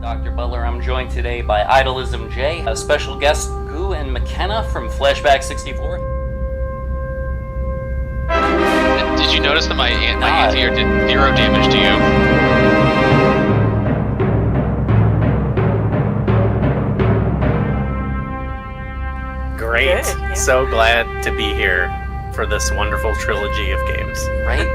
Dr. Butler. I'm joined today by IDOLISM J, a special guest Goo and McKenna from FLASHBAck 64. Did you notice that my anti-air did 0 damage to you? Great. Good. So glad to be here for this wonderful trilogy of games. Right?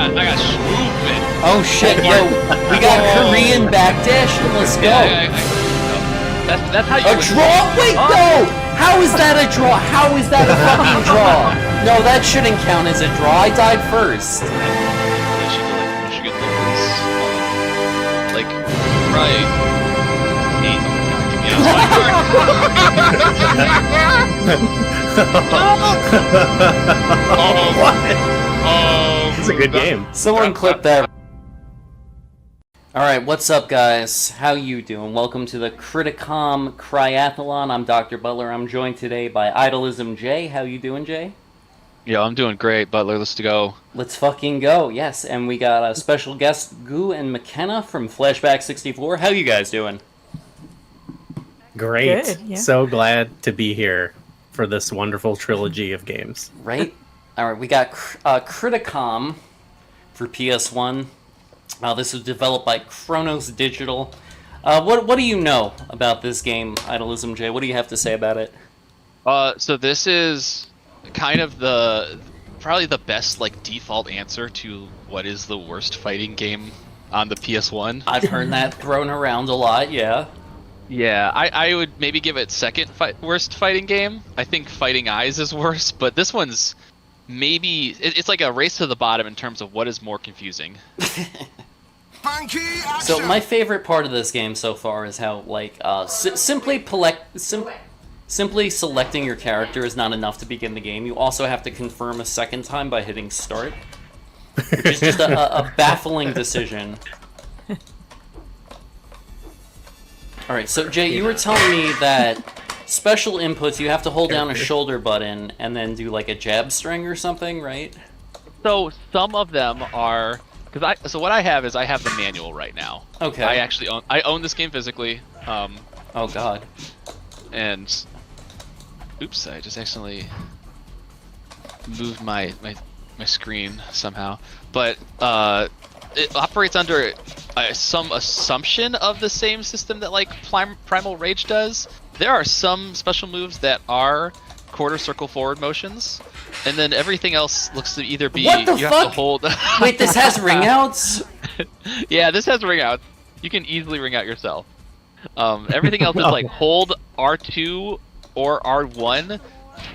I got stupid. Oh shit, yo, we got Korean backdashing, let's go. That's how you A draw? Wait, no! How is that a draw? How is that a fucking draw? No, that shouldn't count as a draw. I died first. Like, right. It's a good game. Someone clip that. Alright, what's up guys? How you doing? Welcome to the CRITICOM CRIATHALON. I'm Dr. Butler. I'm joined today by IDOLISM J. How you doing, Jay? Yo, I'm doing great, Butler. Let's go. Let's fucking go, yes. And we got a special guest, Goo and McKenna from FLASHBAck 64. How you guys doing? Great. Good, yeah. So glad to be here for this wonderful trilogy of games. Right? Alright, we got CRITICOM for PS1. This was developed by Chronos Digital. What do you know about this game, IDOLISM J? What do you have to say about it? So this is kind of probably the best like default answer to what is the worst fighting game on the PS1. I've heard that thrown around a lot, yeah. Yeah, I would maybe give it second worst fighting game. I think Fighting Eyes is worse, but this one's maybe it's like a race to the bottom in terms of what is more confusing. So my favorite part of this game so far is how like simply selecting your character is not enough to begin the game. You also have to confirm a second time by hitting start, which is just a baffling decision. Alright, so Jay, you were telling me that special inputs, you have to hold down a shoulder button and then do like a jab string or something, right? So some of them are so what I have is I have the manual right now. Okay. I own this game physically. Oh god. And oops, I just accidentally moved my screen somehow. But it operates under some assumption of the same system that like Primal Rage does. There are some special moves that are quarter circle forward motions, and then everything else looks to either be what the you fuck? have to hold. Wait, this has ring outs? Yeah, this has ring outs. You can easily ring out yourself. Everything else is like hold R2 or R1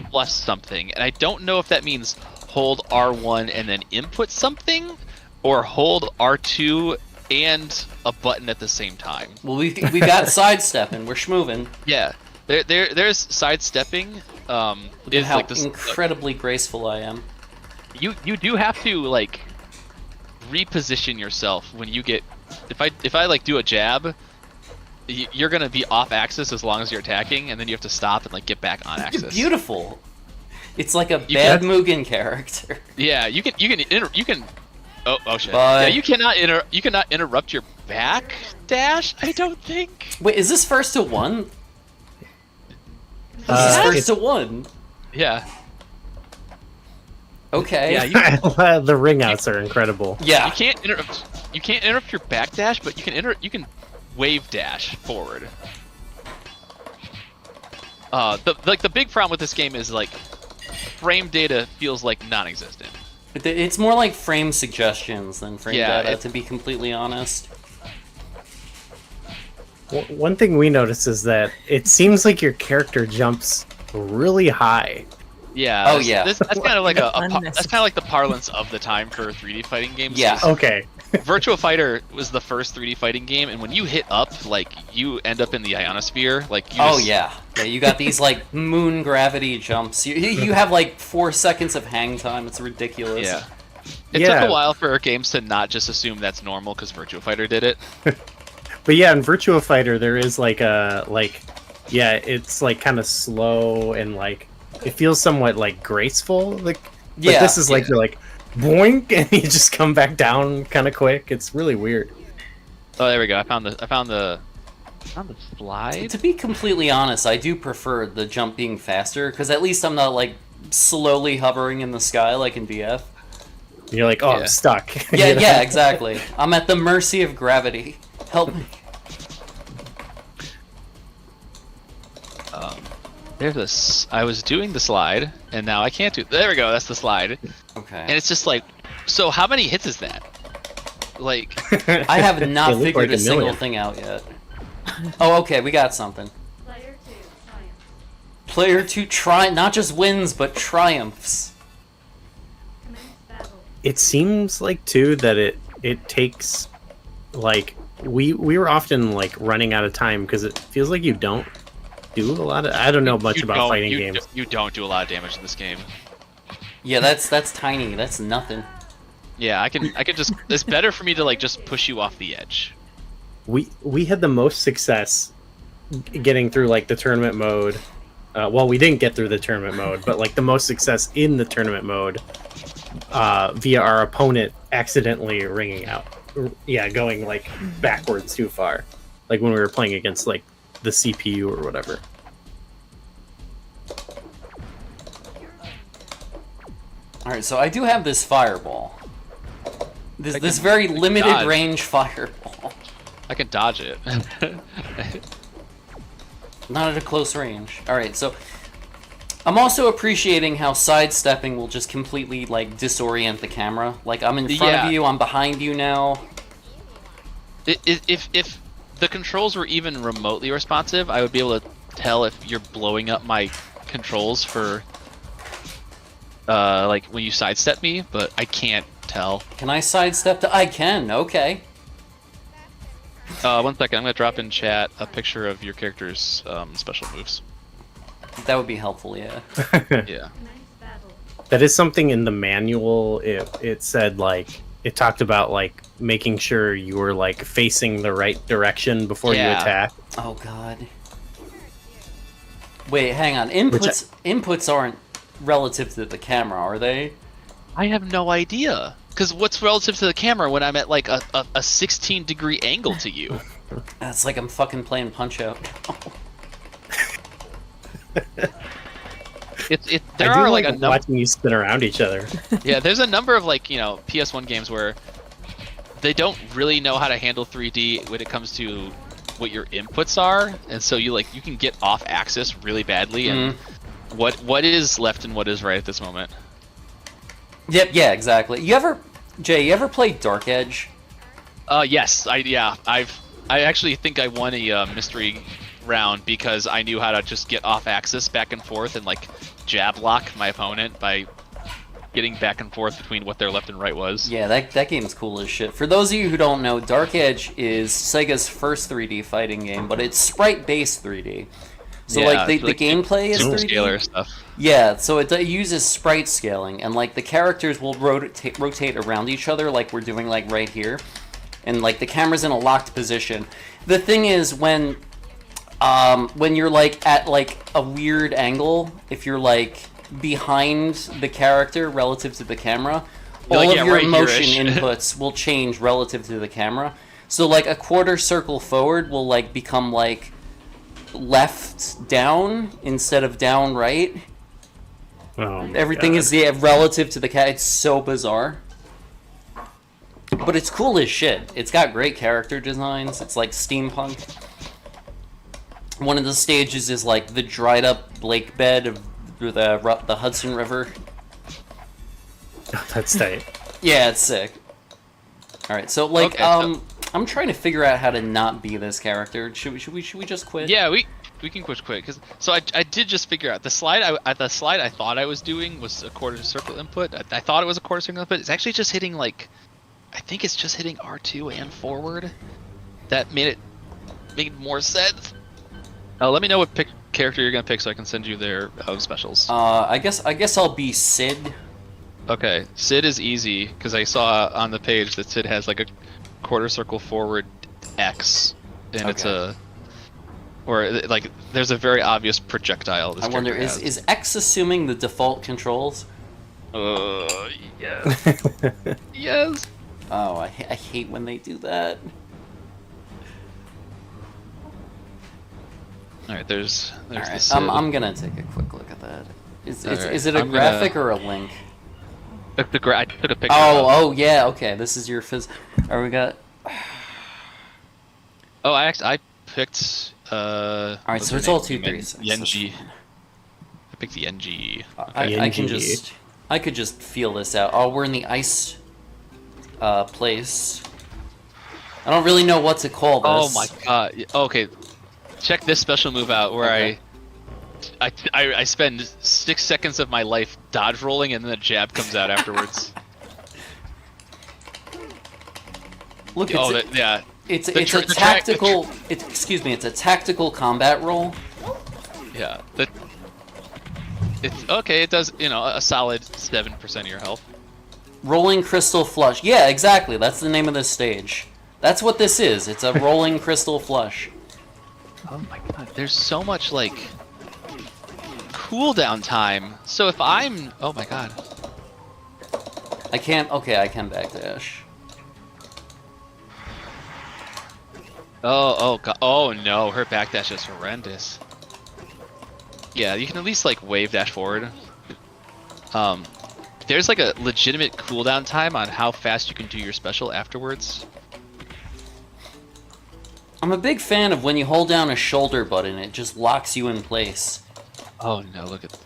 plus something, and I don't know if that means hold R1 and then input something, or hold R2 and a button at the same time. Well, we got sidestepping. We're schmoving. Yeah, there's sidestepping. Look at how like this, incredibly graceful I am. You do have to like reposition yourself when you get. If I like do a jab, you're gonna be off axis as long as you're attacking, and then you have to stop and like get back on axis. Beautiful. It's like a bad Mugen character. Yeah, you can. Oh shit! But... Yeah, you cannot interrupt your back dash. I don't think. Wait, is this first to one? This is first to one. Yeah. Okay. Yeah. The ring outs are incredible. Yeah. You can't interrupt your back dash, but you can wave dash forward. The big problem with this game is like frame data feels like non-existent. It's more like frame suggestions than frame data, to be completely honest. One thing we noticed is that it seems like your character jumps really high. Yeah. Oh yeah. That's kind of like that's kind of like the parlance of the time for 3D fighting games. Yeah. Okay. Virtua Fighter was the first 3D fighting game, and when you hit up, like you end up in the ionosphere. Like you yeah, you got these like moon gravity jumps. You have like 4 seconds of hang time. It's ridiculous. Yeah. It took a while for games to not just assume that's normal because Virtua Fighter did it. But yeah, in Virtua Fighter there is it's like kind of slow and like it feels somewhat like graceful. Like, but this is like you're like boink, and you just come back down kind of quick. It's really weird. Oh, there we go. I found the slide. To be completely honest, I do prefer the jump being faster, because at least I'm not, like, slowly hovering in the sky like in DF. You're like, oh, Yeah. I'm stuck. Yeah, You know? yeah, exactly. I'm at the mercy of gravity. Help me. There's this. I was doing the slide, and now I can't do. There we go. That's the slide. Okay. And it's just like, so how many hits is that? Like, I have not It looked figured like a a single million. thing out yet. Oh, okay, we got something. Player 2 not just wins, but triumphs. It seems like too that it takes like we were often like running out of time because it feels like you don't do a lot of. I don't know much you about don't- fighting you games. You don't do a lot of damage in this game. Yeah, that's tiny. That's nothing. Yeah, I can just. It's better for me to like just push you off the edge. We had the most success getting through like the tournament mode. Well, we didn't get through the tournament mode, but like the most success in the tournament mode via our opponent accidentally ringing out. Yeah, going like backwards too far. Like when we were playing against like the CPU or whatever. Alright, so I do have this fireball. This can- very I can limited dodge. range fireball. I can dodge it. Not at a close range. Alright, so I'm also appreciating how sidestepping will just completely like disorient the camera. Like I'm in front Yeah. of you, I'm behind you now. If the controls were even remotely responsive, I would be able to tell if you're blowing up my controls for like when you sidestep me, but I can't tell. Can I sidestep I can, okay. 1 second, I'm gonna drop in chat a picture of your character's special moves. That would be helpful, yeah. Yeah. That is something in the manual. It said like it talked about like making sure you were like facing the right direction before you Yeah. attack. Oh god. Wait, hang on. Which Inputs aren't relative to the camera, are they? I have no idea. Because what's relative to the camera when I'm at like a 16-degree angle to you? It's like I'm fucking playing Punch-Out. There I do are like a number. watching you spin around each other. Yeah, there's a number of like, PS1 games where they don't really know how to handle 3D when it comes to what your inputs are, and so you can get off axis really badly, and what is left and what is right at this moment. Yep, yeah, exactly. Jay, you ever play Dark Edge? Yes, I actually think I won a mystery round because I knew how to just get off axis back and forth and like jab lock my opponent by getting back and forth between what their left and right was. Yeah, that game's cool as shit. For those of you who don't know, Dark Edge is Sega's first 3D fighting game, but it's sprite-based 3D. So Yeah, like the it's like gameplay is super 3D. scalar stuff. Yeah, so it uses sprite scaling, and like the characters will rotate around each other, like we're doing like right here, and like the camera's in a locked position. The thing is when you're like at like a weird angle, if you're like behind the character relative to the camera, You're all like, of yeah, your right motion here-ish. inputs will change relative to the camera. So like a quarter circle forward will like become like left down instead of down right. Oh my Everything God. is relative to the cat. It's so bizarre. But it's cool as shit. It's got great character designs. It's like steampunk. One of the stages is like the dried up lake bed of the Hudson River. That's tight. Yeah, it's sick. Alright, so like, Okay, so- I'm trying to figure out how to not be this character. Should we just quit? Yeah, we can quit quick because I did just figure out the slide I thought I was doing was a quarter circle input. I thought it was a quarter circle input. It's actually just hitting like, I think it's just hitting R2 and forward. That made more sense. Let me know what character you're gonna pick so I can send you their specials. I guess I'll be Sid. Okay, Sid is easy because I saw on the page that Sid has like a quarter circle forward X, and it's Okay. like there's a very obvious projectile. This I wonder, character has. is X assuming the default controls? yes. Yes. Oh, I hate when they do that. All right, there's All the right, Sid. I'm gonna take a quick look at that. Is Alright, is it a I'm graphic or a link? I took a picture. Oh yeah, okay. This is your phys. Or we got. Oh, I picked. All right, what's so her it's all name? 236. Yenji. I picked the NG. I can just. I could just feel this out. Oh, we're in the ice. Place. I don't really know what to call this. Oh my god. Okay, check this special move out where Okay. I spend 6 seconds of my life dodge rolling and then the jab comes out afterwards. Look, Oh, it's yeah. it's the a tr- the tra- tactical. Excuse me. It's a tactical combat roll. Yeah. It's okay. It does, a solid 7% of your health. Rolling crystal flush. Yeah, exactly. That's the name of this stage. That's what this is. It's a rolling crystal flush. Oh my god. There's so much like cooldown time. So if I'm, oh my god. I can't. Okay, I can backdash. Oh god. Oh no, her backdash is horrendous. Yeah, you can at least like wave dash forward. There's like a legitimate cooldown time on how fast you can do your special afterwards. I'm a big fan of when you hold down a shoulder button, it just locks you in place. Oh no, look at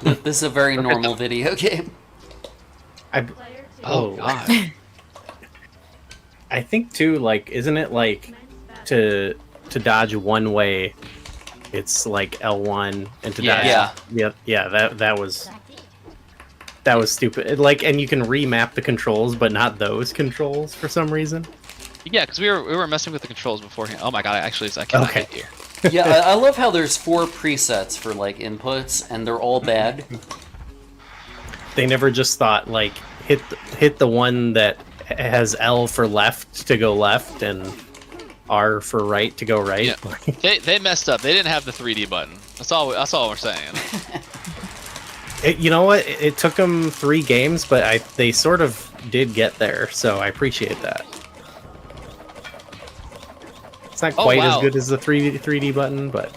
This is a very normal video game. Oh god. I think too, like, isn't it like to dodge one way, it's like L1, and to dodge, yeah, that was stupid. Like, and you can remap the controls, but not those controls for some reason. Yeah, because we were messing with the controls beforehand. Oh my god, I cannot Okay. hit you. Yeah, I love how there's 4 presets for like inputs, and they're all bad. They never just thought like hit the one that has L for left to go left and R for right to go right. Yeah. They messed up. They didn't have the 3D button. That's all we're saying. You know what? It took them 3 games, but they sort of did get there, so I appreciate that. It's not quite as good as the 3D button, but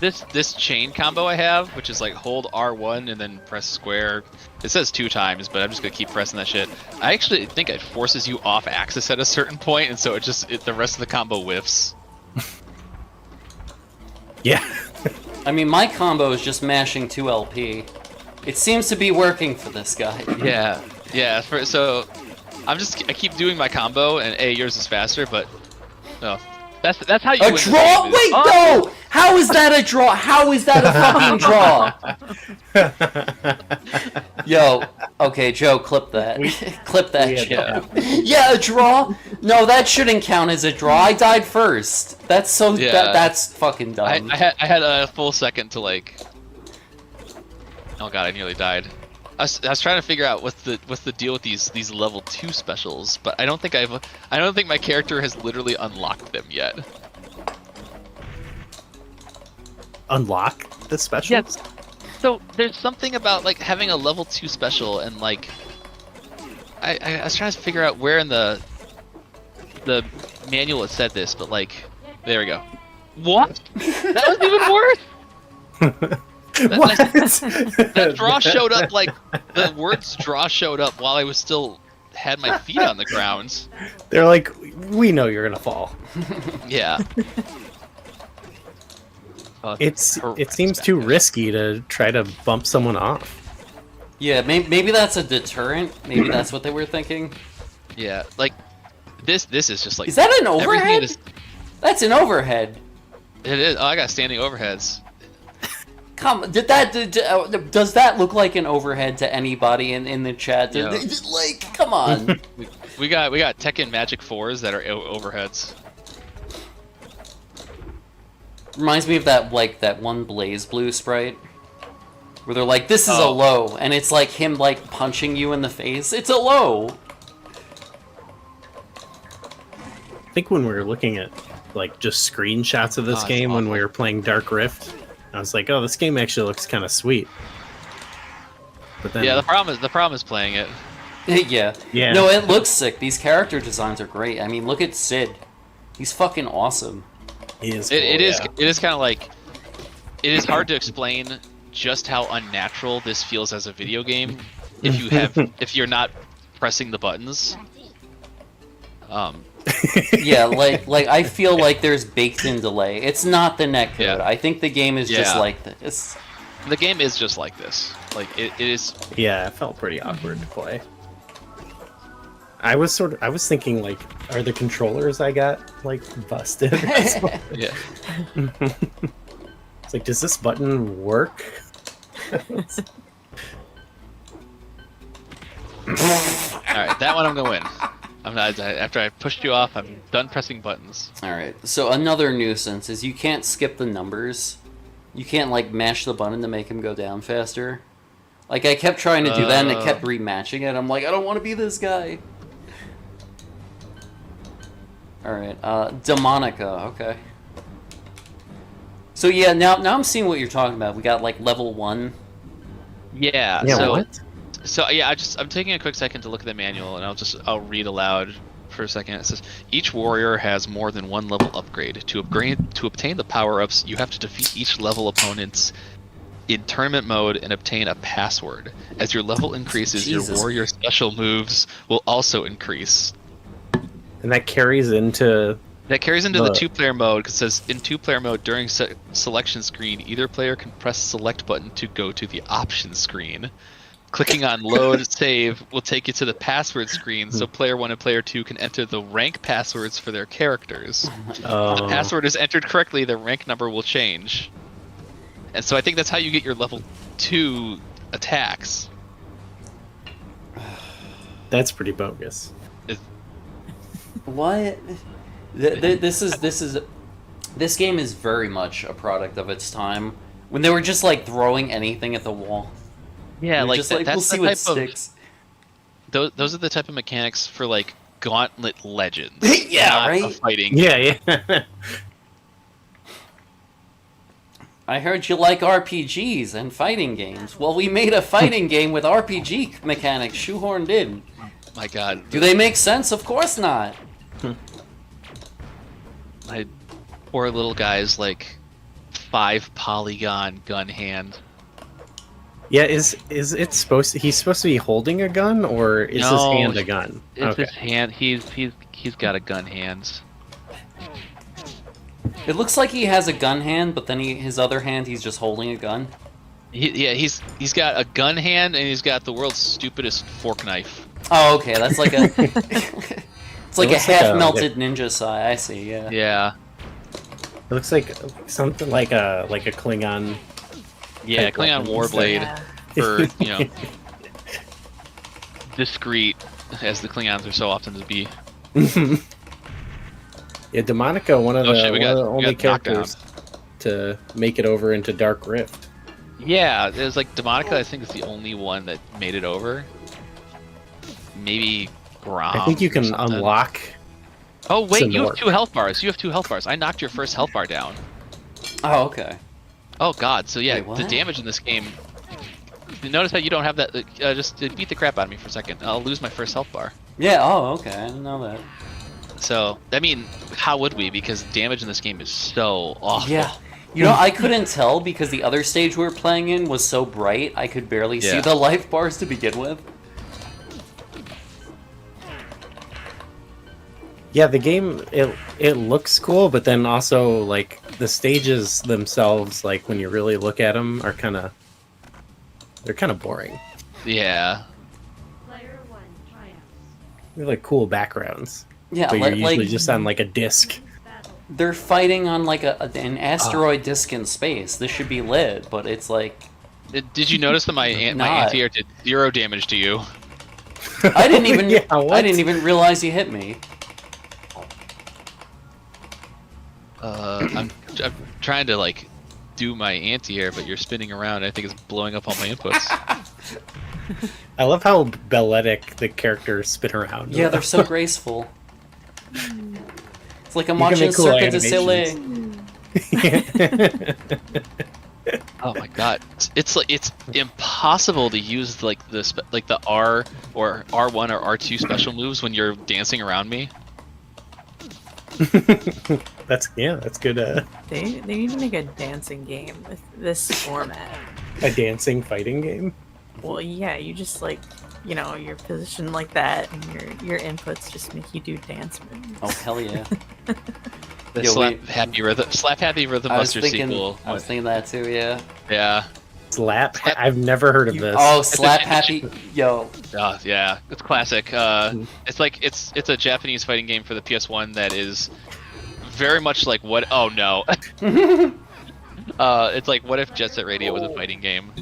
This chain combo I have, which is like hold R1 and then press square. It says 2 times, but I'm just gonna keep pressing that shit. I actually think it forces you off axis at a certain point, and so the rest of the combo whiffs. yeah. I mean, my combo is just mashing 2 LP. It seems to be working for this guy. Yeah. So I keep doing my combo, and yours is faster, but no. That's how you A win this draw? game. Wait, no! How is that a draw? How is that a fucking draw? Yo, okay, Joe, clip that. Clip that shit. Yeah, a draw? No, that shouldn't count as a draw. I died first. That's so. Yeah. That's fucking dumb. I had a full second to like. Oh god, I nearly died. I was trying to figure out what's the deal with these level 2 specials, but I don't think my character has literally unlocked them yet. Unlock the specials? Yeah. So there's something about like having a level 2 special, and like I was trying to figure out where in the manual it said this, but like there we go. What? That was even worse. That draw showed up like the words draw showed up while I was still had my feet on the ground. They're like, we know you're gonna fall. Yeah. It seems too risky to try to bump someone off. Yeah, maybe that's a deterrent. Maybe that's what they were thinking. Yeah, like this is just like. Is that an everything overhead? is- That's an overhead. It is. Oh, I got standing overheads. Come, does that look like an overhead to anybody in the chat? Yeah. Like, come on. We got Tekken Magic 4s that are overheads. Reminds me of that one Blaze Blue sprite, where they're like, "This is a low," and it's like him like punching you in the face. It's a low. I think when we were looking at like just screenshots of this game when we were playing Dark Rift, I was like, oh, this game actually looks kind of sweet. But then, Yeah, the problem is playing it. Yeah. Yeah. No, it looks sick. These character designs are great. I mean, look at Sid. He's fucking awesome. he is. Cool, It is yeah. it is kind of like, it is hard to explain just how unnatural this feels as a video game if you're not pressing the buttons. Yeah, like I feel like there's baked-in delay. It's not the netcode. Yeah. I think the game is just Yeah. like this. The game is just like this. Like it is. Yeah, it felt pretty awkward to play. I was thinking like, are the controllers I got like busted? Yeah. It's like, does this button work? All right, that one I'm gonna win. I'm not. After I pushed you off, I'm done pressing buttons. All right. So another nuisance is you can't skip the numbers. You can't like mash the button to make him go down faster. Like I kept trying to do that and it kept rematching it. I'm like, I don't want to be this guy. All right. Demonica. Okay. So yeah, now I'm seeing what you're talking about. We got like level 1. Yeah. Yeah. so, What? So yeah, I'm taking a quick second to look at the manual, and I'll read aloud for a second. It says each warrior has more than one level upgrade. To obtain the power-ups, you have to defeat each level opponents in tournament mode and obtain a password. As your level increases, Jesus. your warrior special moves will also increase. And that carries into. That carries into the 2-player mode, because it says in 2-player mode during selection screen, either player can press select button to go to the options screen. Clicking on load save will take you to the password screen, so player 1 and player 2 can enter the rank passwords for their characters. If the password is entered correctly, the rank number will change. And so I think that's how you get your level 2 attacks. That's pretty bogus. What? This game is very much a product of its time. When they were just like throwing anything at the wall. Yeah, They're like just that's we'll the see type what of sticks. those are the type of mechanics for like Gauntlet Legends. Yeah, not a right? fighting. Yeah, yeah. I heard you like RPGs and fighting games. Well, we made a fighting game with RPG mechanics shoehorned in. My God. Do they make sense? Of course not. My poor little guy's like 5 polygon gun hand. Yeah, is it supposed? He's supposed to be holding a gun, or is his No, hand a gun? It's his hand. He's got a gun hands. It looks like he has a gun hand, but then his other hand he's just holding a gun. He's got a gun hand, and he's got the world's stupidest fork knife. Oh, okay, that's like a it's like a looks like half a- melted ninja sai. I see. Yeah. Yeah. It looks like something like a Klingon. Yeah, Type Klingon weapon. Warblade Yeah. for, discreet, as the Klingons are so often to be. Yeah, Demonica, one of Oh, the, shit, we one of got- the we only got knocked characters to make it over into Dark Rift. Yeah, there's like Demonica, I think, is the only one that made it over. Maybe Grom. I think you or can something. unlock. Oh, wait, you have Sinor. 2 health bars. You have 2 health bars. I knocked your first health bar down. Oh, okay. Oh, God. So, yeah, Wait, what? the damage in this game. You notice how you don't have that. Just beat the crap out of me for a second. I'll lose my first health bar. Yeah. Oh, okay. I didn't know that. So, I mean, how would we? Because damage in this game is so awful. Yeah. You know, I couldn't tell because the other stage we were playing in was so bright, I could barely see Yeah. the life bars to begin with. Yeah, the game it looks cool, but then also like the stages themselves, like when you really look at them, are they're kind of boring. Yeah. Player 1 triumphs. They're like cool backgrounds, Yeah, but you're like usually just on like a disc. Battle. they're fighting on like an asteroid disk in space. This should be lit, but it's like Did you notice that my Not. anti-air did 0 damage to you? I didn't even Yeah, I what? didn't even realize you hit me. I'm trying to like do my anti-air, but you're spinning around. I think it's blowing up all my inputs. I love how balletic the characters spin around. Yeah, they're so graceful. It's like I'm You can watching make cool Cirque du Soleil. animations. Oh my god, it's like it's impossible to use like like the R or R1 or R2 special moves when you're dancing around me. That's good. They need to make a dancing game with this format. A dancing fighting game. Well, yeah, you just like, you're positioned like that, and your inputs just make you do dance moves. Oh hell yeah! The Yeah, slap happy rhythm I was buster thinking, sequel. I was thinking that too. Yeah. Yeah. Slap. I've never heard of this. Oh, slap happy, yo. Oh yeah, it's classic. It's like it's a Japanese fighting game for the PS1 that is very much like what? Oh no. It's like what if Jet Set Radio was a fighting game?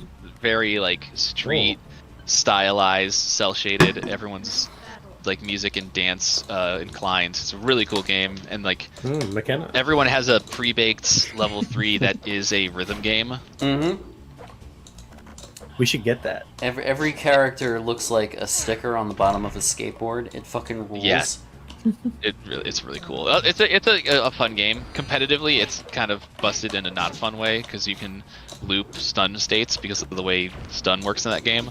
Very like street stylized, cell shaded. Everyone's like music and dance inclined. It's a really cool game, and like McKenna. everyone has a pre-baked level 3 that is a rhythm game. Mm-hmm. We should get that. Every character looks like a sticker on the bottom of a skateboard. It fucking rules. Yes. It's really cool. It's a fun game. Competitively, it's kind of busted in a not fun way because you can loop stun states because of the way stun works in that game.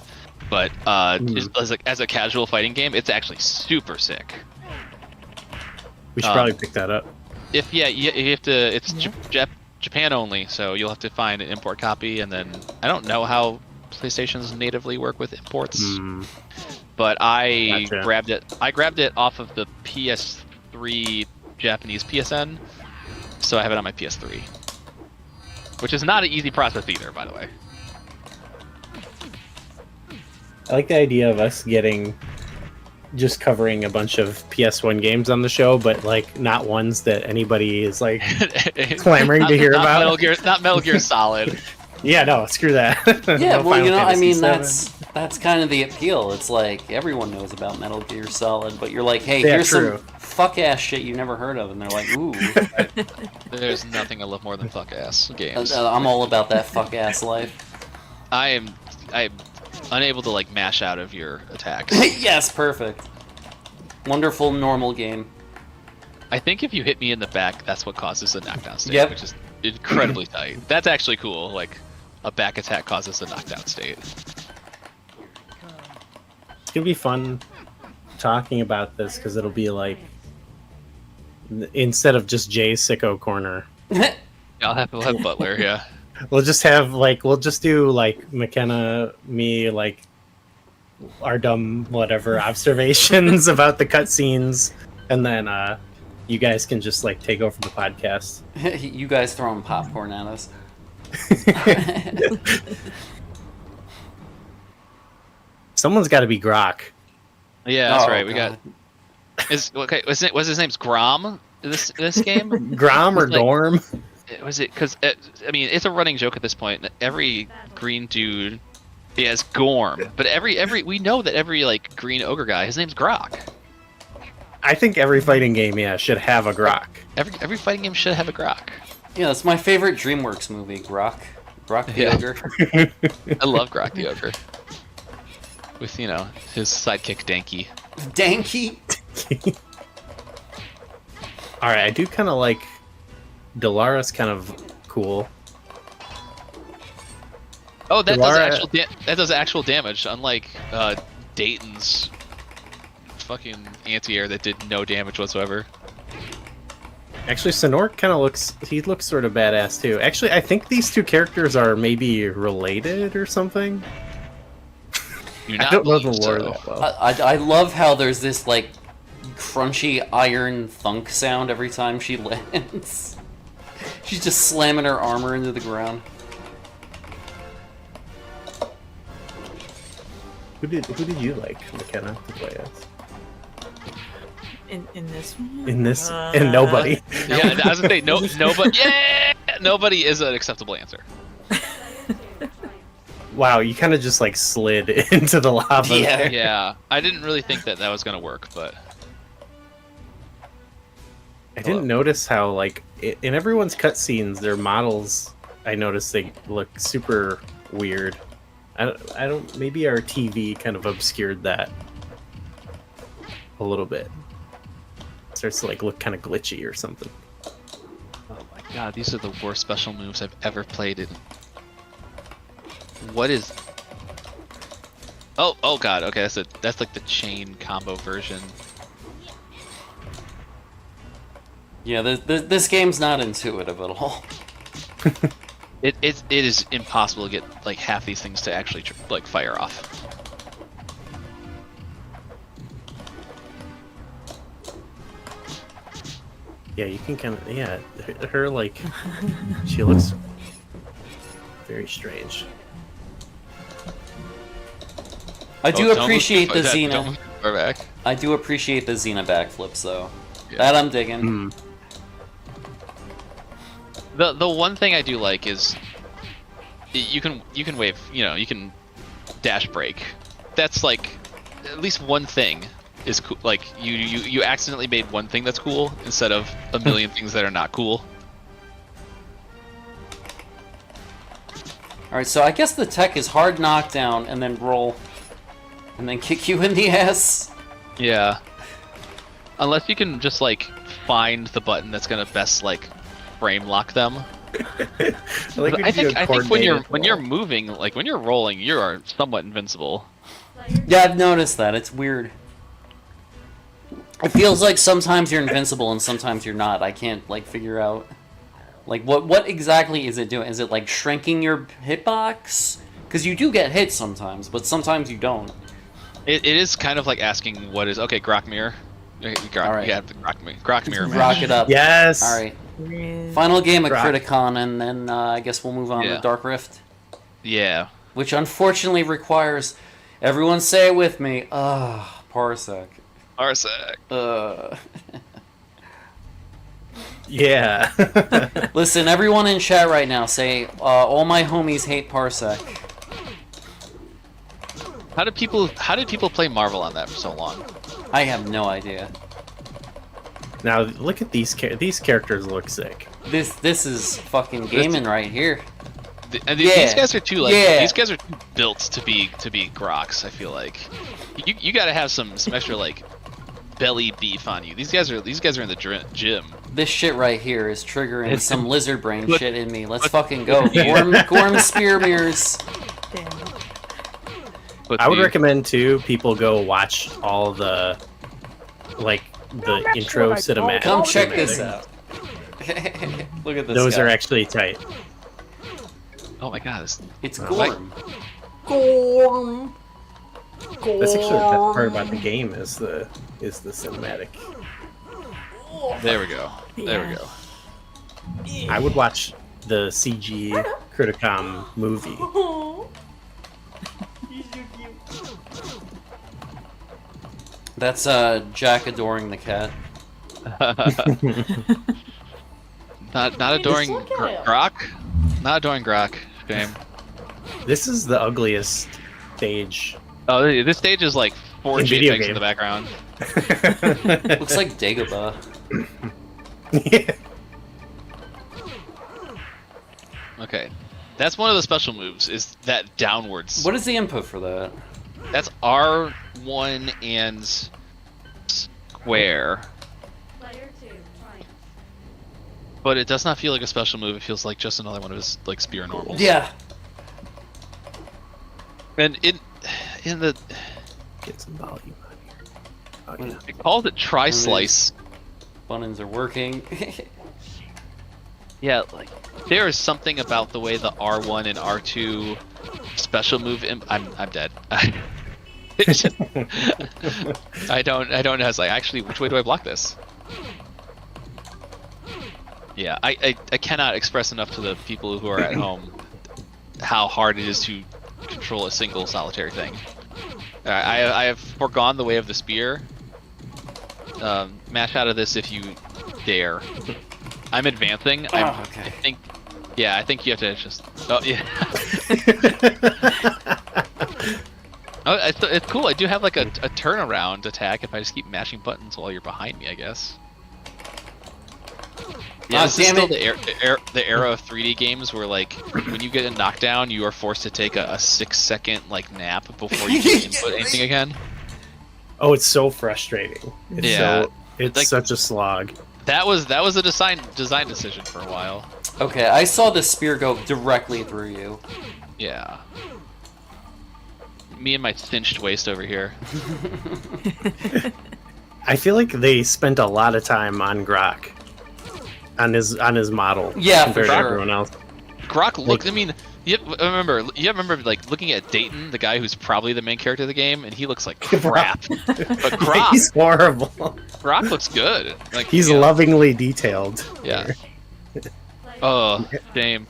But as a casual fighting game, it's actually super sick. We should probably pick that up. You have to. It's Japan only, so you'll have to find an import copy, and then I don't know how PlayStations natively work with imports. But I Gotcha. grabbed it. I grabbed it off of the PS3 Japanese PSN, so I have it on my PS3, which is not an easy process either, by the way. I like the idea of us just covering a bunch of PS1 games on the show, but like not ones that anybody is like clamoring to hear about. Not Metal Gear Solid. Yeah, no, screw that. Yeah, No well, Final I Fantasy mean, VII. that's kind of the appeal. It's like everyone knows about Metal Gear Solid, but you're like, hey, Yeah, here's true. some fuck ass shit you never heard of, and they're like, ooh, There's nothing I love more than fuck ass games. I'm all about that fuck ass life. I'm unable to like mash out of your attacks. Yes, perfect. Wonderful normal game. I think if you hit me in the back, that's what causes the knockdown state, Yep. which is incredibly tight. That's actually cool. Like a back attack causes a knockdown state. It's gonna be fun talking about this because it'll be like instead of just Jay's sicko corner, We'll have Butler, yeah. we'll just do like McKenna, me, like our dumb whatever observations about the cutscenes, and then you guys can just like take over the podcast. You guys throwing popcorn at us. Someone's got to be Grok. Yeah, that's Oh, right. We God. got. Was his name's Grom? This game? Grom or It's like- Gorm? Was it? Because I mean, it's a running joke at this point. Every green dude, he has Gorm, but every we know that every like green ogre guy, his name's Grok. I think every fighting game, should have a Grok. Every fighting game should have a Grok. Yeah, that's my favorite DreamWorks movie, Grok the Yeah. Ogre. I love Grok the ogre. With his sidekick Danky. Danky. All right, I do kind of like Delara's kind of cool. Oh, that Delara- does actual damage, unlike Dayton's fucking anti-air that did no damage whatsoever. Actually, Sonor kind of looks sort of badass too. Actually, I think these two characters are maybe related or something. Do I not don't know the believe lore so. that well. I love how there's this like crunchy iron thunk sound every time she lands. She's just slamming her armor into the ground. Who did you like, McKenna, to play as? In this one? In this, and nobody. Yeah, I was gonna say nobody. Yeah, nobody is an acceptable answer. Wow, you kind of just like slid into the lava. Yeah. there. Yeah, I didn't really think that was gonna work, but I didn't notice how like in everyone's cutscenes, their models. I noticed they look super weird. I don't. Maybe our TV kind of obscured that a little bit. Starts to like look kind of glitchy or something. oh my god, these are the worst special moves I've ever played in What is? Oh god. Okay, that's like the chain combo version. Yeah, this game's not intuitive at all. It is impossible to get like half these things to actually like fire off. Yeah, you can kind of her like she looks very strange. I do appreciate the Don't Xena. move far back. I do appreciate the Xena backflips though. Yeah. That I'm digging. The one thing I do like is you can wave, you can dash break. That's like at least one thing is cool. Like you accidentally made one thing that's cool instead of a million things that are not cool. All right, so I guess the tech is hard knockdown and then roll, and then kick you in the ass. Yeah. Unless you can just like find the button that's gonna best like frame lock them. I think when you're moving, like when you're rolling, you are somewhat invincible. Yeah, I've noticed that. It's weird. It feels like sometimes you're invincible and sometimes you're not. I can't like figure out like what exactly is it doing? Is it like shrinking your hitbox? Because you do get hit sometimes, but sometimes you don't. It is kind of like asking what is okay, Grok mirror. All right. Yeah, the Grok mirror. Rock it up. Yes. All right. Final game of Rock. CRITICOM, and then I guess we'll move on to Dark Rift, Yeah. which unfortunately requires everyone say it with me. Parsec. Arsec. Yeah. Listen, everyone in chat right now, say all my homies hate Parsec. How did people play Marvel on that for so long? I have no idea. Now look at these characters look sick. This is fucking gaming right here. These guys are too these guys are too built to be Groks. I feel like you got to have some extra like belly beef on you. These guys are in the gym. This shit right here is triggering some lizard brain shit in me. Let's fucking go. Gorm spear mirrors. Damn. I would recommend too people go watch all the intro cinematic. Come check this out. Look at this. Those guy. are actually tight. Oh my god, It's Like- Gorm. Gorm. That's actually the best part about the game is the cinematic. there we go. There we go. I would watch the CG Criticom movie. That's Jack adoring the cat. Not adoring look at him. Grok. Not adoring Grok. Shame. This is the ugliest stage. Oh, this stage is like 4 In video JPEGs in game. the background. Looks like Dagobah. Yeah. Okay, that's one of the special moves. Is that downwards? What is the input for that? That's R1 and square, Player 2, triumph. but it does not feel like a special move. It feels like just another one of his like spear normals. Yeah. And in the Get some volume on here. Oh, yeah. it calls it tri slice. Buttons are working. Yeah, like there is something about the way the R1 and R2 special move. I'm dead. It's just- I don't know. It's like actually, which way do I block this? Yeah, I cannot express enough to the people who are at home how hard it is to control a single solitary thing. I have foregone the way of the spear. Mash out of this if you dare. I'm advancing. Oh, I okay. think you have to just. Oh yeah. Oh, it's cool. I do have like a turnaround attack if I just keep mashing buttons while you're behind me, I guess. Yeah, this is damn still it. the era of 3D games where like when you get a knockdown, you are forced to take a 6-second like nap before you can input anything again. Oh, it's so frustrating. Yeah. It's Like- such a slog. That was a design decision for a while. Okay, I saw the spear go directly through you. Yeah. Me and my cinched waist over here. I feel like they spent a lot of time on Grok, on his model. Yeah, compared for to sure. everyone else. Grok looked. I mean, you remember like looking at Dayton, the guy who's probably the main character of the game, and he looks like crap. But Grok, He's horrible. Grok looks good. Like He's you know, lovingly detailed. Yeah. Oh, shame.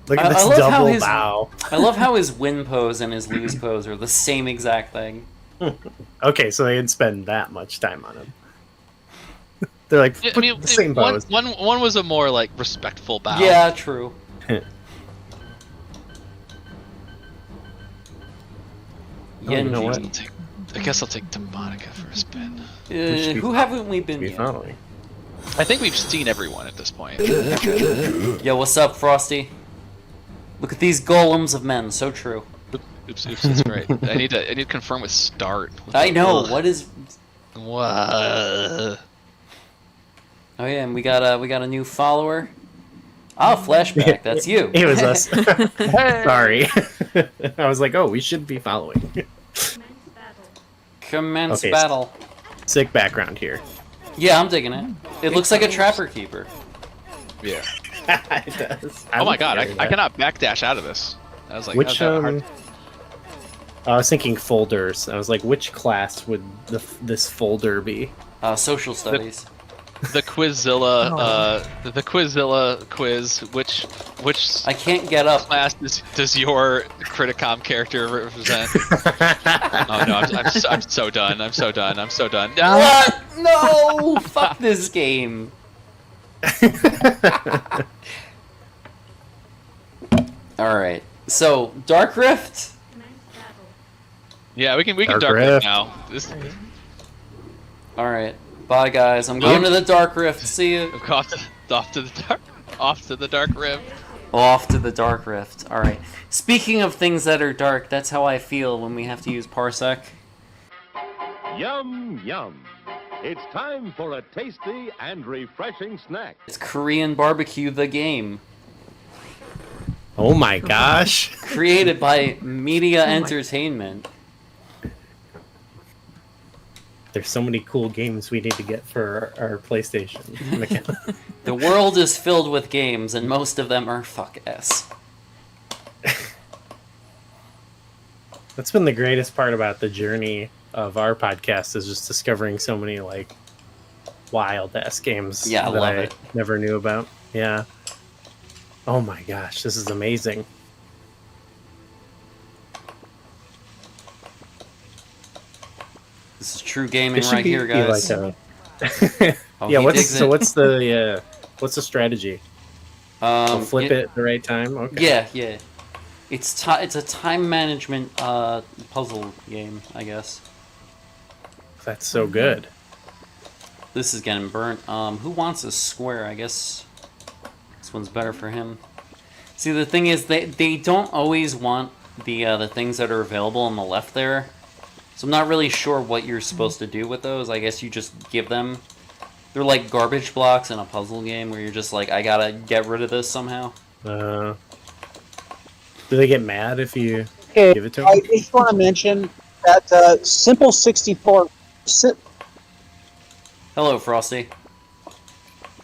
Look I at this love how double his- bow. I love how his win pose and his lose pose are the same exact thing. Okay, so they didn't spend that much time on him. They're like, Yeah, put the same pose. one was a more like respectful bow. Yeah, true. you know what? Yenji. I guess I'll take Demonica for a spin. Who haven't we been Be yet? following. I think we've seen everyone at this point. Yo, what's up, Frosty? Look at these golems of men. So true. Oops, that's right. I need to confirm with start. I know. Ugh. What is? What? Oh yeah, and we got a new follower. Oh, flashback. That's you. It was us. Sorry. I was like, oh, we should be following. Commence battle. Commence Okay. battle. Sick background here. Yeah, I'm digging it. It looks like a trapper keeper. Yeah. It does. Oh my god, would carry I that. cannot backdash out of this. I was like, Which that was hard. I was thinking folders. I was like, which class would this folder be? Social studies. The Quizzilla, the Quizzilla quiz. Which I can't get up. class does your Criticom character represent? Oh no, I'm so done. I'm so done. I'm so done. What? No! Fuck this game. Alright. So, Dark Rift? Commence battle. Yeah, we can Dark Dark Rift. Rift now. This Alright. Bye, guys. I'm going to the Dark Rift. See you. off to the Dark Rift. Off to the Dark Rift. Alright. Speaking of things that are dark, that's how I feel when we have to use Parsec. Yum, yum. It's time for a tasty and refreshing snack. It's Korean Barbecue the Game. Oh my gosh. Created by Media my- Entertainment. There's so many cool games we need to get for our PlayStation account. The world is filled with games, and most of them are fuck S. That's been the greatest part about the journey of our podcast, is just discovering so many like wild ass games Yeah, I that love I it. never knew about. Yeah. Oh my gosh, this is amazing. This is true gaming It should right be, here, guys. Like a... Oh, yeah, he digs it. what's the strategy? I'll flip it at the right time. Okay. Yeah. It's a time management puzzle game, I guess. That's so good. This is getting burnt. Who wants a square? I guess this one's better for him. See, the thing is, they don't always want the things that are available on the left there. So I'm not really sure what you're supposed to do with those. I guess you just give them. They're like garbage blocks in a puzzle game where you're just like, I gotta get rid of this somehow. Do they get mad if you Okay, give it to I them? just want to mention that Simple 64. Hello, Frosty.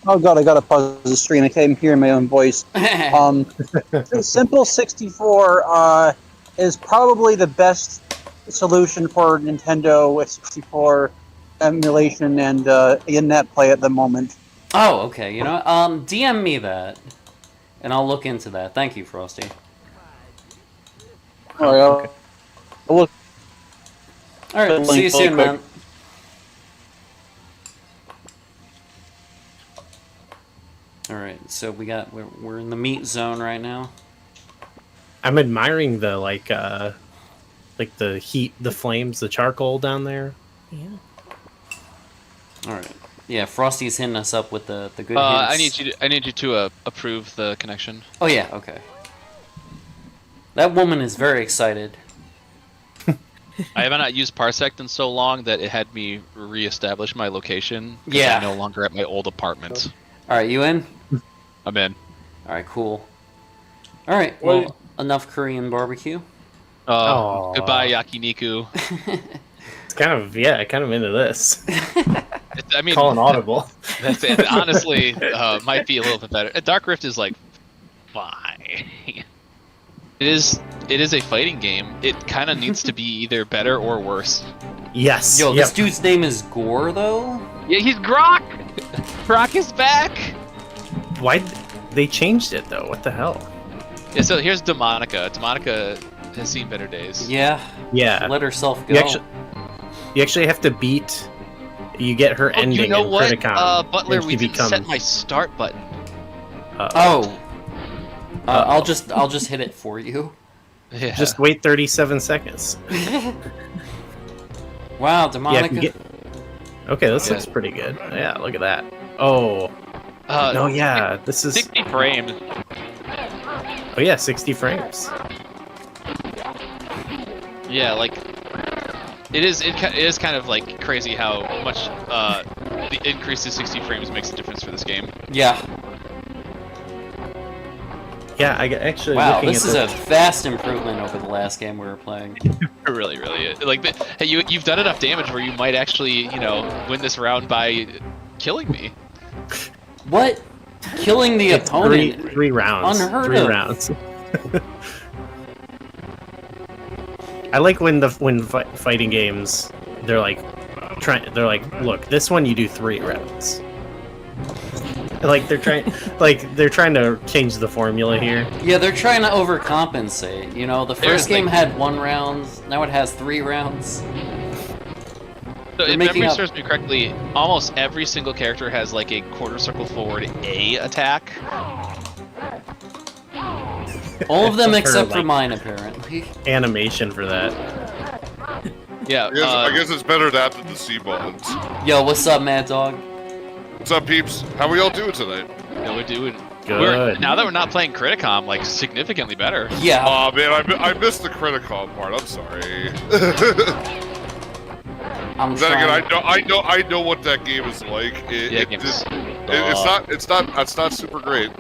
Oh god, I got to pause the screen. I can't even hear my own voice. Simple 64 is probably the best solution for Nintendo 64 emulation and in-net play at the moment. Oh, okay. You know, what? DM me that, and I'll look into that. Thank you, Frosty. Alright, okay. I'll look. All right, Link see you real soon, quick. man. All right, so we're in the meat zone right now. I'm admiring the like the heat, the flames, the charcoal down there. Yeah. All right, yeah, Frosty's hitting us up with the good. I hints. need you to approve the connection. Oh yeah, okay. That woman is very excited. I haven't not used Parsec in so long that it had me reestablish my location. 'Cause Yeah. I'm no longer at my old apartment. All right, you in? I'm in. All right, cool. All right, Well, well, enough Korean barbecue. Oh, Aw. goodbye yakiniku. It's kind of into this. I mean, Calling audible. That's honestly might be a little bit better. Dark Rift is like fine. It is a fighting game. It kind of needs to be either better or worse. Yes. Yo, yep. this dude's name is Gore, though? Yeah, he's Grok. Grok is back. Why they changed it though? What the hell? Yeah, so here's Demonica. Demonica has seen better days. Yeah. Yeah. Let herself go. You actually have to beat. You get her ending you know in what? Criticom. Butler, and she we didn't becomes- set my start button. Oh. I'll just hit it for you. Yeah. Just wait 37 seconds. Wow, Yeah, Demonica. if you get... Okay, this Yeah. looks pretty good. Yeah, look at that. Oh. No, yeah, this is... 60 frames. Oh yeah, 60 frames. Yeah, like it is kind of like crazy how much the increase to 60 frames makes a difference for this game. Yeah. Yeah, actually Wow, looking this at is a the... vast improvement over the last game we were playing. Really, really. Like, hey, you've done enough damage where you might actually, win this round by killing me. What? Killing the It's opponent? three rounds. Unheard three of. rounds. I like when fighting games they're like look, this one you do 3 rounds. Like they're trying to change the formula here. Yeah, they're trying to overcompensate. You know, the There's, first game like- had 1 round, now it has 3 rounds. So They're if making memory up- serves me correctly, almost every single character has like a quarter circle forward A attack. All of them For, except for like- mine, apparently. Animation for that. Yeah. I guess it's better that than the C buttons. Yo, what's up, Mad Dog? What's up, peeps? How we all doing tonight? We're doing. Good. Now that we're not playing Criticom, like significantly better. Yeah. Aw, man, I missed the Criticom part. I'm sorry. I'm Then again, trying. I know what that game is like. It's not super great.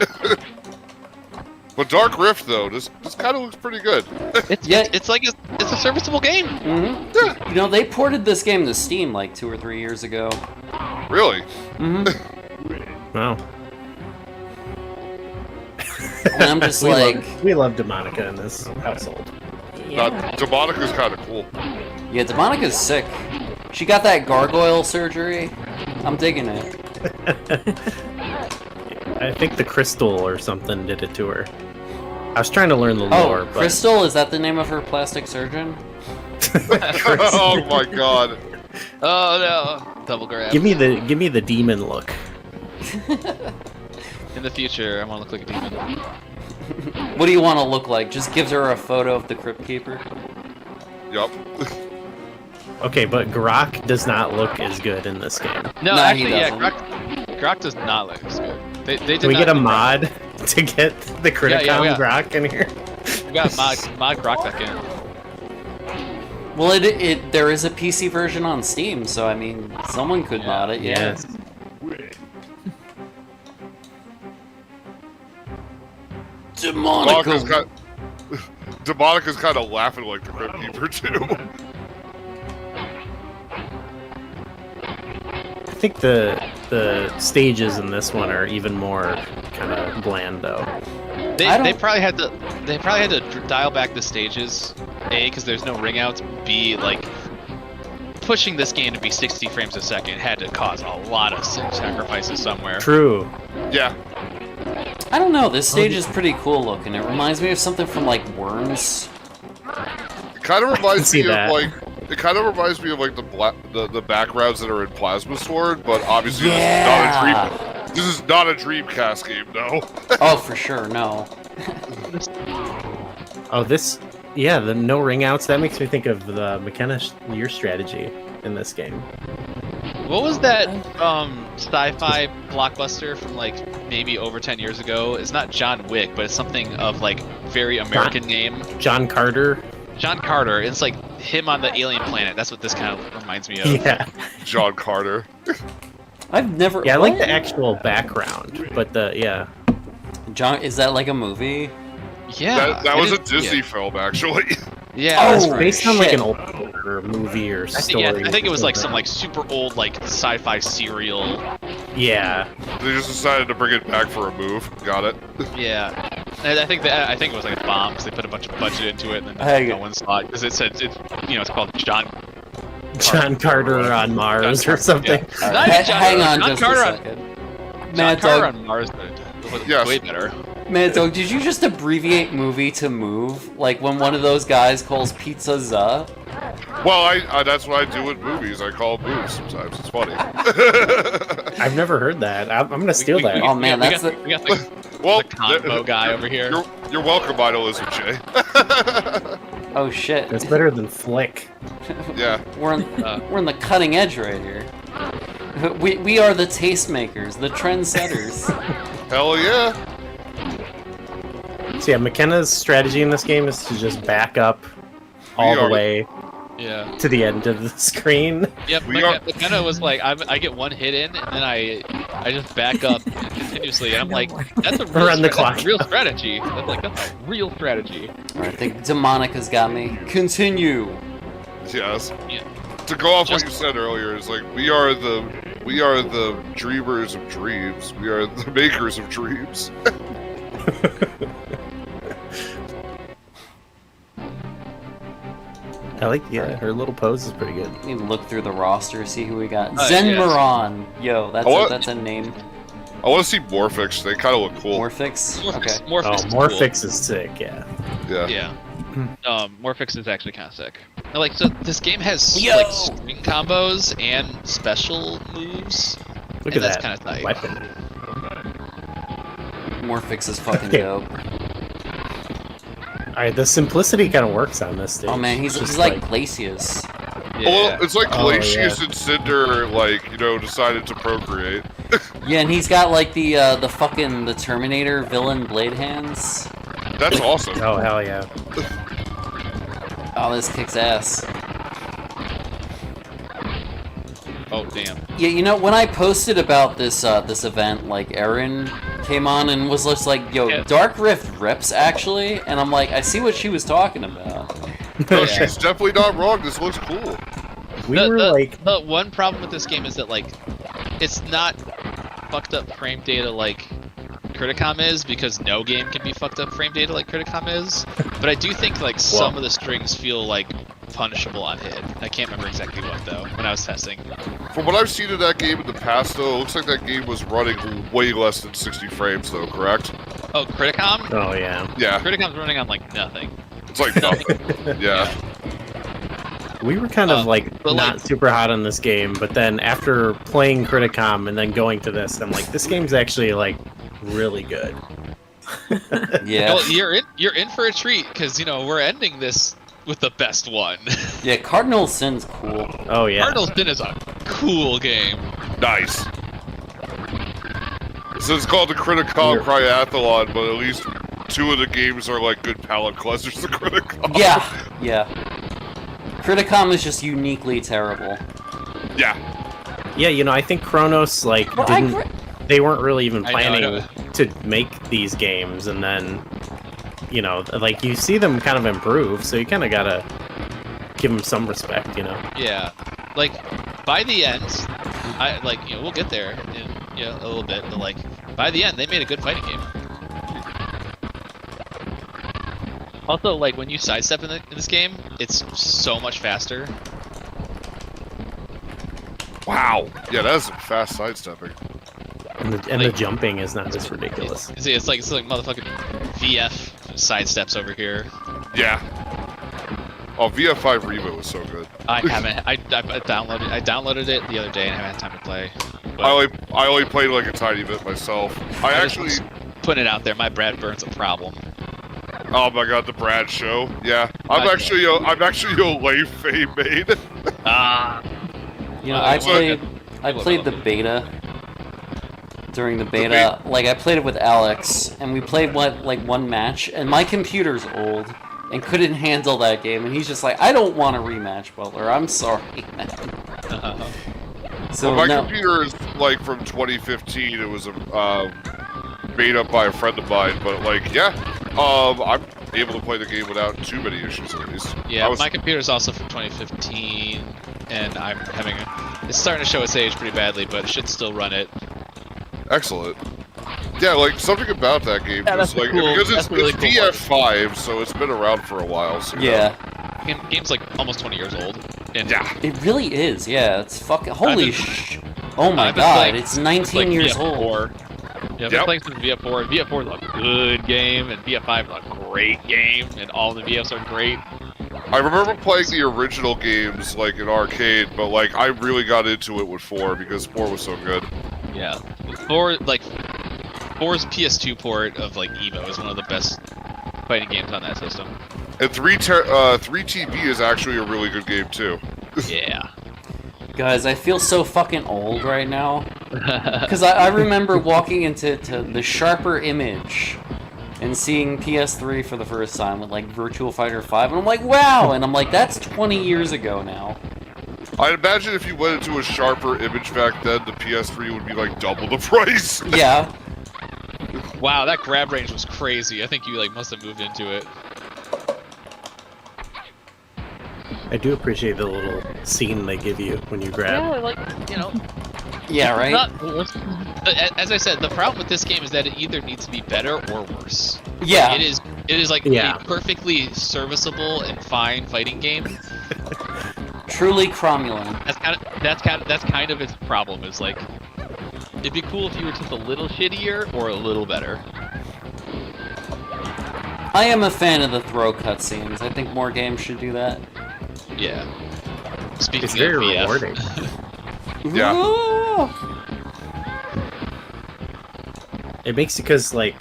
But Dark Rift though, this kind of looks pretty good. It's Yeah. it's like it's a serviceable game. You know, they ported this game to Steam like 2 or 3 years ago. Really? Wow. And I'm just like, we love Demonica in this household. Demonica's kind of cool. yeah, Demonica's sick. She got that gargoyle surgery. I'm digging it. I think the Crystal or something did it to her. I was trying to learn the lore, Oh, but Crystal, is that the name of her plastic surgeon? Oh my god. Oh no! Double grab. give me the demon look. In the future, I want to look like a demon. What do you want to look like? Just gives her a photo of the Crypt Keeper. Yup. Okay, but Grok does not look as good in this game. No, Nah, he actually, yeah, doesn't. Grok does not look as good. They did Can we not get a do that. mod to get the Criticom yeah. Grok in here? We got mod Grok back in. Well, there is a PC version on Steam, so I mean, someone could mod it. Yeah. Yes. Demonica. Demonica's kind of laughing like the Crypt Keeper too. I think the stages in this one are even more kind of bland, though. They probably had to dial back the stages. A, because there's no ring outs. B, like pushing this game to be 60 frames a second had to cause a lot of sacrifices somewhere. True. Yeah. I don't know. This stage is pretty cool looking. It reminds me of something from like Worms. It kind of reminds see me that. of like the backgrounds that are in Plasma Sword, but obviously this is not a Dreamcast game, though. Oh, for sure, no. Oh, yeah, the no ring outs. That makes me think of the McKenna your strategy in this game. What was that sci-fi blockbuster from like maybe over 10 years ago? It's not John Wick, but it's something of like very American name. John Carter. John Carter. It's like him on the alien planet. That's what this kind of reminds me of. Yeah. John Carter. I've never. Yeah, I like what? the actual background, but yeah. John, is that like a movie? Yeah. That I was a didn't- Disney film, actually. Yeah. Oh, that's It's right. based on like shit. an old book or movie or I think, story. I think it was like or some like super old like sci-fi serial. Yeah. They just decided to bring it back for a move. Got it. Yeah. And I think it was like a bomb because they put a bunch of budget into it and then Hey. no one saw it because it said it's called John Carter on Mars or something. All Not right, even John- hang on John just Carter a on- second. John Mad Carter Dog, on Mars was Yes. way better. Mad Dog, did you just abbreviate movie to move? Like when one of those guys calls pizza za? Well, I that's what I do with movies. I call them moves sometimes. It's funny. I've never heard that. I'm gonna steal that. Oh, man, we that's got, we got the, Well, the combo guy over here. You're welcome, Idolism, Jay. Oh shit. That's better than Flick. Yeah. We're in the cutting edge right here. We are the tastemakers, the trendsetters. Hell yeah. So yeah, McKenna's strategy in this game is to just back up all the way Yeah. to the end of the screen. Yep. We are- McKenna was like, I get one hit in, and then I just back up continuously, and I'm like, that's a real, Run the that's clock. a real strategy. That's a real strategy. I think Demonica's got me. Continue. Yes. Yeah. To go off Just- what you said earlier, is like we are the dreamers of dreams. We are the makers of dreams. I like, yeah, her little pose is pretty good. Need to look through the roster, see who we got. Oh, Zenmaron. Yo, that's a name. I want to see Morphix. They kind of look cool. Morphix. Okay. Morphix is Morphix is sick, yeah. Yeah. Cool. Yeah. Morphix is actually kind of sick. And, like, so this game has Yo! like string combos and special moves. Look And at that's that kinda tight. weapon. Morphix is fucking Okay. dope. Alright, the simplicity kind of works on this stage. Oh man, he's Just like Glacius. Yeah. Well, it's like Oh, Glacius yeah. and Cinder, like, decided to procreate. Yeah, and he's got like the fucking the Terminator villain blade hands. That's awesome. Oh, hell yeah. Oh, this kicks ass. Oh damn. Yeah, you know, when I posted about this this event, like Erin came on and was just like, "Yo, Yeah. Dark Rift rips actually," and I'm like, I see what she was talking about. No, Yeah. she's definitely not wrong. This looks cool. We were like, the one problem with this game is that like it's not fucked up frame data like Criticom is, because no game can be fucked up frame data like Criticom is. But I do think like some of the strings feel like punishable on hit. I can't remember exactly what though when I was testing. From what I've seen of that game in the past, though, it looks like that game was running way less than 60 frames, though, correct? Oh, Criticom? oh yeah. Yeah, Criticom's running on like nothing. it's like nothing. Yeah. We were kind of like but, not like- super hot on this game, but then after playing Criticom and then going to this, I'm like, this game's actually like really good. Yeah, Well, you're in for a treat because we're ending this with the best one. yeah. Cardinal Sin's cool. Oh yeah. Cardinal Sin is a cool game. Nice. So it's called the Criticom Criathalon, but at least two of the games are like good palate cleansers to Criticom. Yeah, yeah. Criticom is just uniquely terrible. Yeah. Yeah, I think Kronos like But didn't. They weren't really even I know, I planning know. to make these games, and then like you see them kind of improve, so you kind of gotta give them some respect, Yeah, like by the end, we'll get there in a little bit, but like by the end, they made a good fighting game. Also, like when you sidestep in this game, it's so much faster. Wow. Yeah, that is some fast sidestepping. and the jumping is not just ridiculous. It's like motherfucking VF sidesteps over here. Yeah. Oh, VF5 Revo was so good. I haven't. I downloaded it the other day and I haven't had time to play. But I only played like a tiny bit myself. I actually. putting it out there. My Brad Burns a problem. Oh my god, the Brad show. Yeah, I'm actually a late fame made. Ah. You know, I Well, played the beta. During the beta, like I played it with Alex, and we played one match, and my computer's old and couldn't handle that game, and he's just like, I don't want a rematch, Butler. I'm sorry. So Well, my no. computer is like from 2015. It was made up by a friend of mine, but like, yeah, I'm able to play the game without too many issues at least. Yeah, my computer's also from 2015, and I'm having it's starting to show its age pretty badly, but it should still run it. Excellent. Yeah, like something about that game, Yeah, just that's like cool. because That's it's, really it's cool. DF5, so it's been around for a while. So Yeah. Game's like almost 20 years old. And Yeah. It really is. Yeah, it's fucking holy Oh my I've been god, playing it's 19 years VF4. old. Yeah, I've been playing some VF4. VF4 is a good game, and VF5 is a great game, and all the VFs are great. I remember playing the original games like in arcade, but like I really got into it with 4 because 4 was so good. Yeah, 4's PS2 port of like Evo is one of the best fighting games on that system. And 3TB is actually a really good game too. Yeah. Guys, I feel so fucking old right now. Because I remember walking into the Sharper Image and seeing PS3 for the first time with like Virtua Fighter 5, and I'm like, wow! And I'm like, that's 20 years ago now. I'd imagine if you went into a Sharper Image back then, the PS3 would be like double the price. Yeah. Wow, that grab range was crazy. I think you like must have moved into it. I do appreciate the little scene they give you when you grab. Yeah, like, you know. Yeah, right? As I said, the problem with this game is that it either needs to be better or worse. Yeah. It is like a perfectly serviceable and fine fighting game. Truly cromulent. That's kind of its problem. Is like, it'd be cool if you were just a little shittier or a little better. I am a fan of the throw cutscenes. I think more games should do that. Yeah. Speaking It's of very VF, rewarding. Yeah. It makes it because like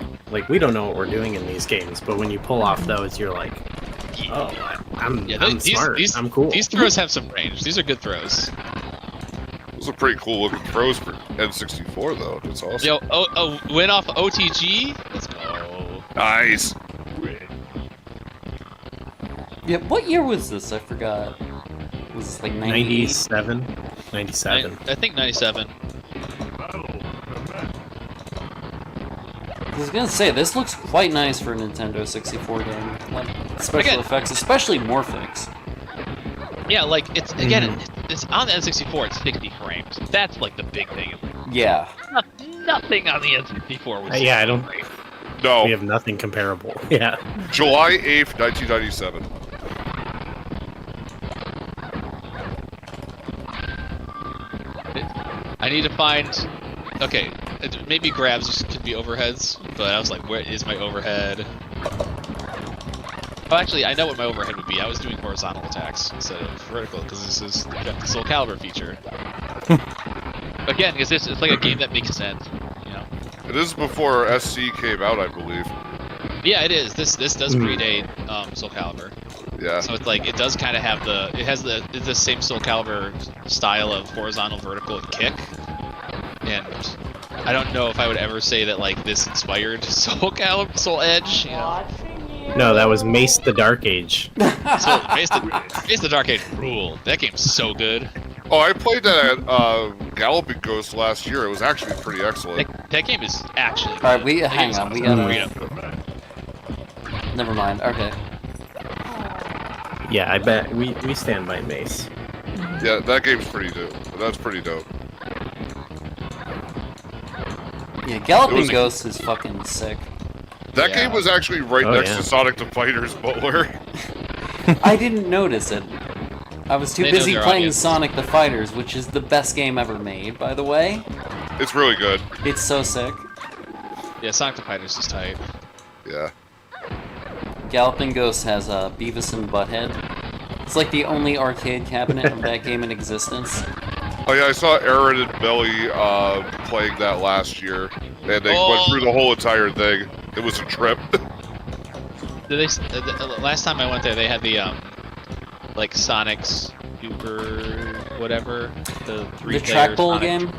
we don't know what we're doing in these games, but when you pull off those, you're like, oh, I'm smart. I'm cool. These throws have some range. These are good throws. Those are pretty cool looking throws for N64 though. That's awesome. Yo, win off OTG. Let's go. Nice. Yeah, what year was this? I forgot. Was this like 97? 97. I think 97. I was gonna say, this looks quite nice for a Nintendo 64 game. Like, special effects, especially Morphix. Yeah, like, it's, again, it's on the N64, it's 60 frames. That's, like, the big thing. Yeah. Nothing on the N64 was Yeah, I don't... No. We have nothing comparable. Yeah. July 8th, 1997. I need to find... Okay, maybe grabs could be overheads, but I was like, where is my overhead? Oh, actually, I know what my overhead would be. I was doing horizontal attacks instead of vertical, because this is the Soul Calibur feature. Again, because it's like a game that makes sense, you know? This is before SC came out, I believe. Yeah, it is. This does predate Soul Calibur. Yeah. So it's like, it does kind of have it has the same Soul Calibur style of horizontal, vertical, and kick. And I don't know if I would ever say that like this inspired Soul Edge, you know? No, that was Mace the Dark Age. So Mace the Dark Age rule. That game's so good. Oh, I played that at Galloping Ghost last year. It was actually pretty excellent. That game is actually good. Alright, hang on, we gotta... Freedom. Never mind, okay. Yeah, I bet we stand by Mace. Yeah, that game's pretty dope. That's pretty dope. Yeah, Galloping Ghost is fucking sick. That game was actually right next yeah. to Sonic the Fighter's Butler. I didn't notice it. I was too They know busy their playing audience. Sonic the Fighters, which is the best game ever made, by the way. It's really good. It's so sick. Yeah, Sonic the Fighter's just tight. Yeah. Galloping Ghost has Beavis and Butthead. It's like the only arcade cabinet of that game in existence. Oh yeah, I saw Aaron and Belly playing that last year, and they went through the whole entire thing. It was a trip. Last time I went there, they had the like Sonic Super whatever, the The trackball game?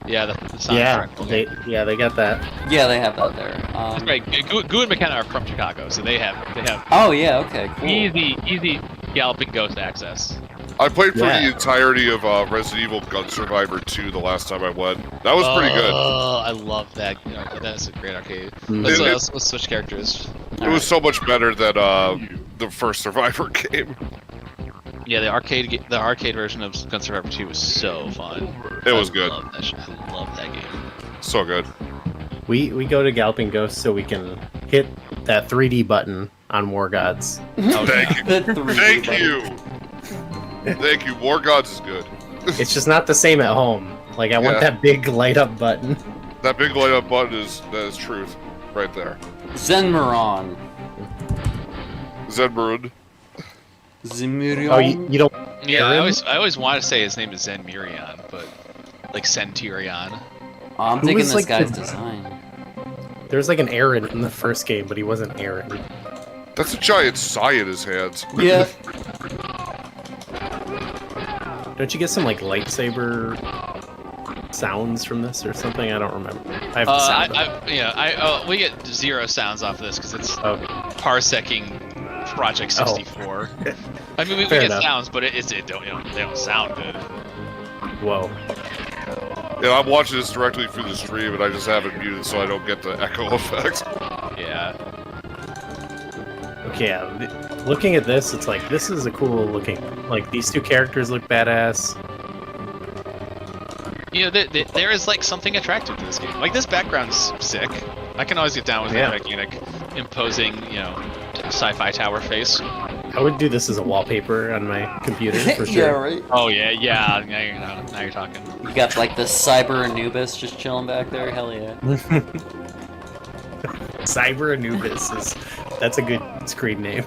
Yeah, the Sonic trackball game. They got that. Yeah, they have that there. That's right. Goo and McKenna are from Chicago, so they have Oh yeah, okay, cool. easy Galloping Ghost access. I played for the entirety of Resident Evil Gun Survivor 2 the last time I went. That was pretty good. Oh, I love that. You know, that's a great arcade. Let's switch characters. It was so much better than the first Survivor game. Yeah, the arcade version of Gun Survivor 2 was so fun. It was good. I love that game. So good. We go to Galloping Ghost so we can hit that 3D button on War Gods. Oh, Thank you. The 3D Thank button. you. Thank you. War Gods is good. It's just not the same at home. Like, I want Yeah. that big light up button. That big light up button that is truth. Right there. Zenmuron. Zedmurud. Zemurion. Oh, you don't. Yeah, I Aaron? always want to say his name is Zenmurion, but like Centurion. Oh, I'm Who digging was, this like, guy's the- design. There was like an Aaron in the first game, but he wasn't Aaron. That's a giant sigh in his hands. Yeah. Don't you get some like lightsaber sounds from this or something? I don't remember. I have the sound. We get 0 sounds off of this because it's Okay. parsecing Project 64. I mean, we Fair get enough. sounds, but they don't sound good. Whoa. Yeah, I'm watching this directly through the stream, and I just have it muted so I don't get the echo effect. Yeah. Okay, yeah. Looking at this, it's like, this is a cool looking. Like, these two characters look badass. You know, there is like something attractive to this game. Like this background's sick. I can always get down with Yeah. the gigantic, imposing, sci-fi tower face. I would do this as a wallpaper on my computer for Yeah, sure. right. Oh yeah. Now you're talking. You got like the Cyber Anubis just chilling back there. Hell yeah. Cyber Anubis that's a good screen name.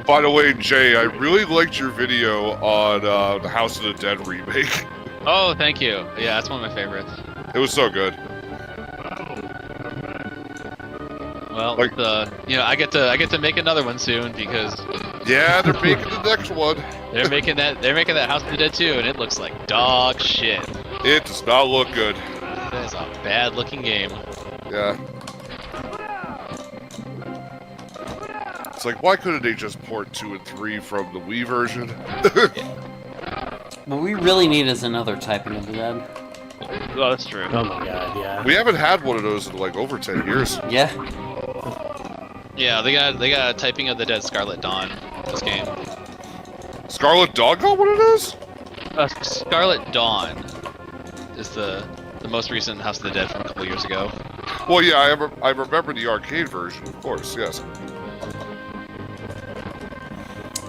By the way, Jay, I really liked your video on the House of the Dead remake. Oh, thank you. Yeah, that's one of my favorites. It was so good. Well, Like- I get to make another one soon because Yeah, they're making the next one. they're making that House of the Dead 2, and it looks like dog shit. It does not look good. That is a bad looking game. Yeah. It's like, why couldn't they just port 2 and 3 from the Wii version? What we really need is another typing of the dead. Oh, that's true. Oh my god, yeah. We haven't had one of those in like over 10 years. Yeah. Yeah, they got a Typing of the Dead Scarlet Dawn in this game. Scarlet Dog got what it is? Scarlet Dawn is the most recent House of the Dead from a couple years ago. Well, yeah, I remember the arcade version, of course, yes.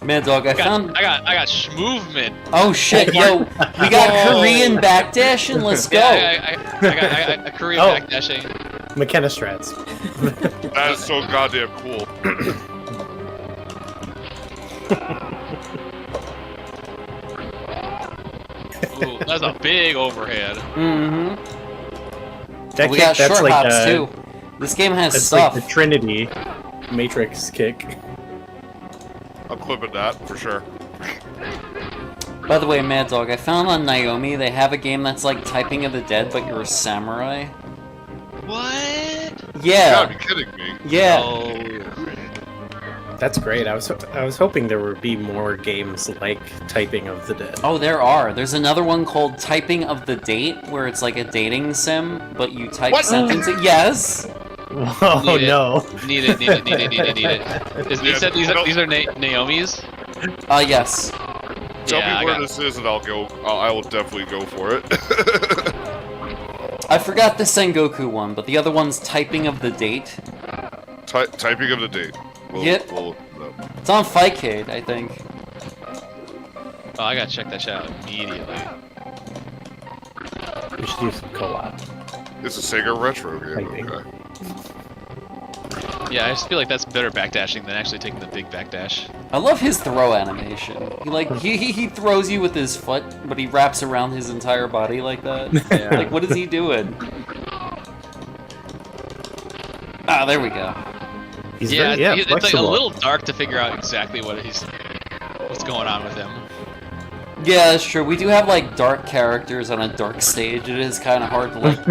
Mad Dog, I I found. got Schmovement. Oh shit, yo, we got Korean backdashing. Let's go. Yeah, I got a Korean Oh. backdashing. McKenna strats. That is so goddamn cool. Ooh, that's a big overhead. Mm-hmm. That We kick, got that's short like hops too. This game has that's stuff. like the Trinity Matrix kick. I'm clipping that, for sure. By the way, Mad Dog, I found on Naomi they have a game that's like Typing of the Dead, but you're a samurai. What? You Yeah. gotta be kidding me. Yeah. Oh. That's great. I was hoping there would be more games like Typing of the Dead. Oh, there are. There's another one called Typing of the Date, where it's like a dating sim, but you type What? sentences. Yes. Oh Need it. no. Need it. You Yeah, said these are Naomi's? Yes. Tell Yeah, I me where got- this is and I will definitely go for it. I forgot the Sengoku one, but the other one's Typing of the Date. Typing of the date. Yep. No. It's on Fightcade, I think. Oh, I gotta check that shit out immediately. We should do some co-op. It's a Sega retro game, Typing. okay. Yeah, I just feel like that's better backdashing than actually taking the big backdash. I love his throw animation. He throws you with his foot, but he wraps around his entire body like that. Yeah. Like, what is he doing? Ah, there we go. He's Yeah, very, it's like a flexible. little dark to figure out exactly what's going on with him. Yeah, that's true. We do have like dark characters on a dark stage. It is kind of hard to like.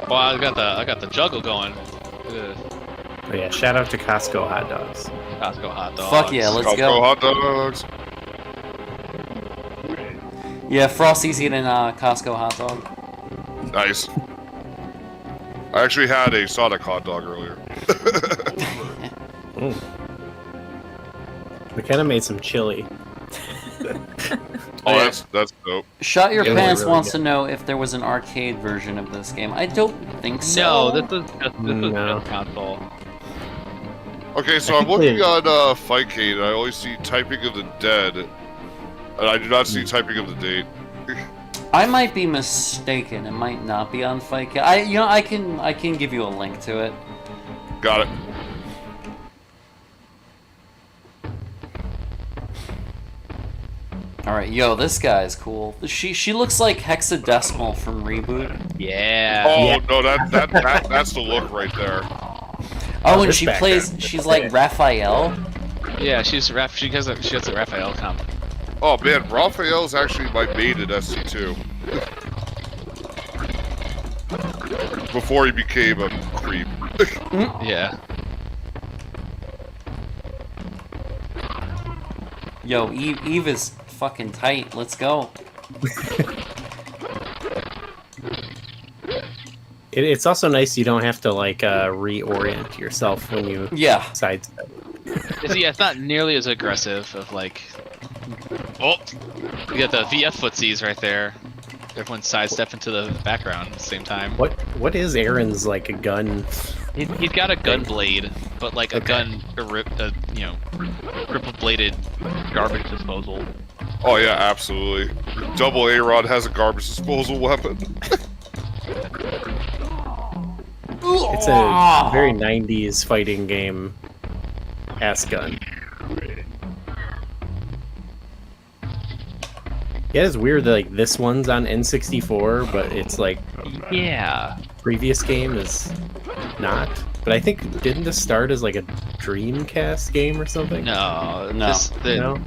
Well, I got the juggle going. Ugh, Oh yeah, shout out to Costco hot dogs. Costco hot dogs. Fuck yeah, let's Costco go. hot dogs. Yeah, Frosty's eating a Costco hot dog. Nice. I actually had a Sonic hot dog earlier. We kind of made some chili. Oh, that's dope. Shot Your Yeah, Pants really wants good. to know if there was an arcade version of this game. I don't think so. No, this was No. just console. Okay, so I I'm think looking they- on Fightcade, and I only see Typing of the Dead, and I do not see Typing of the Date. I might be mistaken. It might not be on Fight. I can give you a link to it. Got it. All right, yo, this guy's cool. She looks like Hexadecimal from Reboot. Yeah. Oh Yeah. no, that's the look right there. Oh, and this she back plays. then. She's like Raphael. Yeah, she has a Raphael comp. Oh man, Raphael's actually my main in SC2. Before he became a creep. Yeah. Yo, Eve is fucking tight. Let's go. It's also nice you don't have to like reorient yourself when you Yeah. sidestep. Yeah, it's not nearly as aggressive of like. Oh, you got the VF footsies right there. Everyone sidestep into the background at the same time. What is Aaron's like a gun? He's got a gun blade, but like a Okay. gun, triple bladed garbage disposal. Oh yeah, absolutely. Double A-Rod has a garbage disposal weapon. It's a very 90s fighting game ass gun. Yeah, it's weird that like this one's on N64, but it's like Yeah. previous game is not. But I think didn't this start as like a Dreamcast game or something? No. No. No?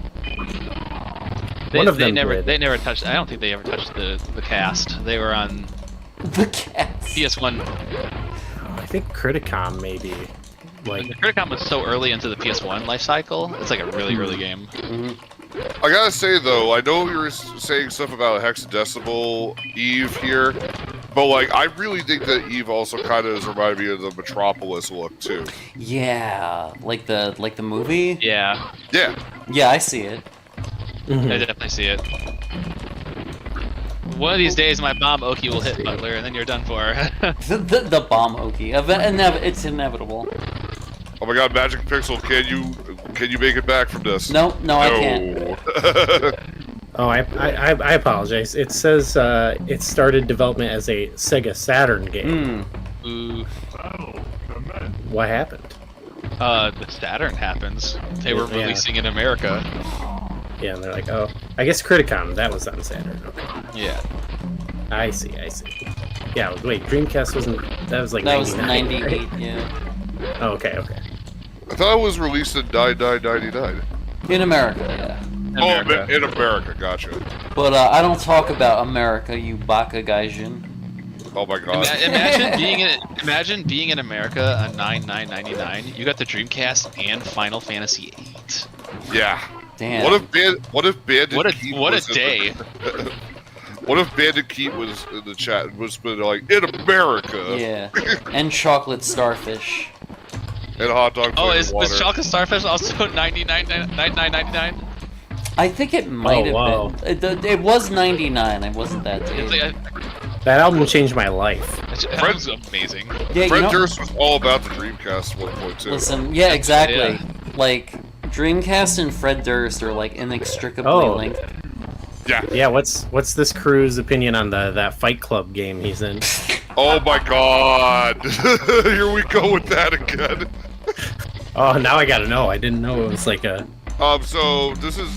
They, One of they them never. did. They never touched. I don't think they ever touched the cast. They were on The cats. PS1. I think Criticom maybe. Like The Criticom was so early into the PS1 life cycle. It's like a really early game. I gotta say though, I know you're saying stuff about Hexadecimal Eve here, but like I really think that Eve also kind of reminded me of the Metropolis look too. Yeah, like the movie. Yeah, Yeah, Yeah, I see it. I definitely see it. One of these days, my bomb Oki will hit Butler, and then you're done for. The bomb Oki. It's inevitable. Oh my God, Magic Pixel, can you make it back from this? No, I can't. Oh, I apologize. It says it started development as a Sega Saturn game. Ooh. What happened? The Saturn happens. They were Yeah. releasing in America. Yeah, and they're like, oh, I guess Criticom, that was on Saturn. Okay. Yeah. I see. Yeah, wait, Dreamcast wasn't, that was like That was 99, 98. right? Yeah. Oh, okay. I thought it was released in 9999. In America, yeah. Oh, America. in America, gotcha. But I don't talk about America, you baka gaijin. Oh my God. Imagine being in America on 9999. You got the Dreamcast and Final Fantasy VIII. Yeah. Damn. What if Bandit Keith What was a in day! What if Bandit Keith was in the chat and was been like in America Yeah. And chocolate starfish. and hot dog Oh, flavored water? was Chocolate Starfish also 99.99? I think it might have wow. been. It was 99. It wasn't that It's dated. like That album changed my life. that was amazing. Yeah, Fred you know, Durst was all about the Dreamcast 1.2. listen, yeah, exactly. Yeah. Like, Dreamcast and Fred Durst are like inextricably Oh. linked. Yeah. Yeah, what's this crew's opinion on that Fight Club game he's in? Oh my God. Here we go with that again. Oh, now I gotta know. I didn't know it was like a. So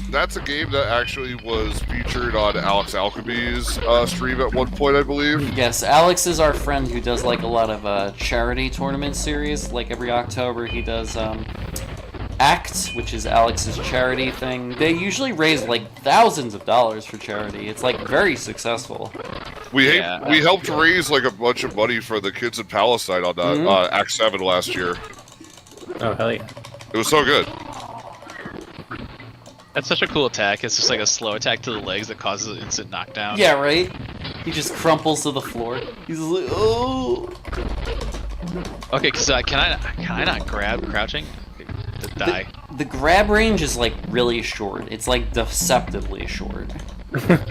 that's a game that actually was featured on Alex Alchemy's stream at one point, I believe. Yes, Alex is our friend who does like a lot of charity tournament series. Like every October, he does ACT, which is Alex's charity thing. They usually raise like thousands of dollars for charity. It's like very successful. We Yeah. we helped raise like a bunch of money for the kids in Palestine on that Act 7 last year. Oh hell yeah! It was so good. That's such a cool attack. It's just like a slow attack to the legs that causes an instant knockdown. Yeah, right? He just crumples to the floor. He's like, oh. Okay, so can I not grab crouching? To die. The grab range is like really short. It's like deceptively short.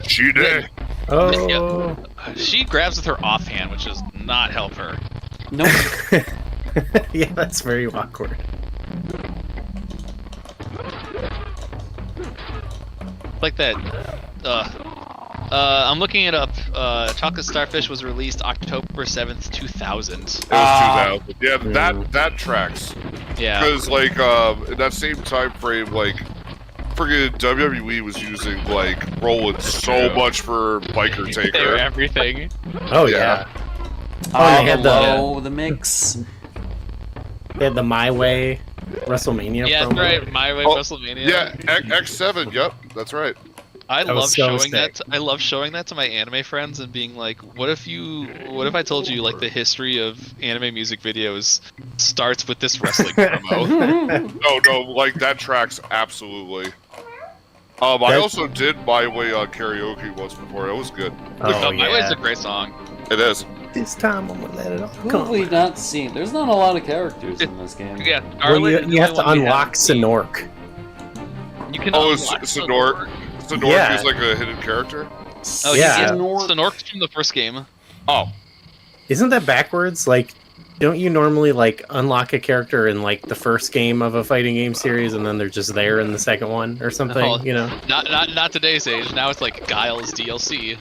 She did. Oh. She grabs with her offhand, which does not help her. Nope. Yeah, that's very awkward. Like that. I'm looking it up. Chocolate Starfish was released October 7th, 2000. It was 2000. Yeah, that tracks. Yeah. Because like in that same time frame, like friggin' WWE was using like rolling so much for Biker They were Taker. everything. Oh Yeah. Oh, they had Hello, the mix. They had the My Way WrestleMania Yeah, that's promo. right. My Way Oh, WrestleMania. Yeah, X7. Yep, that's right. I That love was so showing sick. that. I love showing that to my anime friends and being like, "What if I told you like the history of anime music videos starts with this wrestling promo?" No, like that tracks absolutely. I That's- also did My Way on karaoke once before. It was good. Oh, My Way's yeah. a great song. It is. This time I'm gonna let it all Who have come. we not seen? There's not a lot of characters in this game. Yeah, Well, Scarlet is the you have only to one we unlock haven't seen. Sinork. You can Oh, unlock Sonor. Sonor Yeah. is like a hidden character. Oh, Yeah. Sonork's from the first game. Oh, Isn't that backwards? Like, don't you normally like unlock a character in like the first game of a fighting game series, and then they're just there in the second one or something? No. You know? Not today's age. Now it's like Guile's DLC.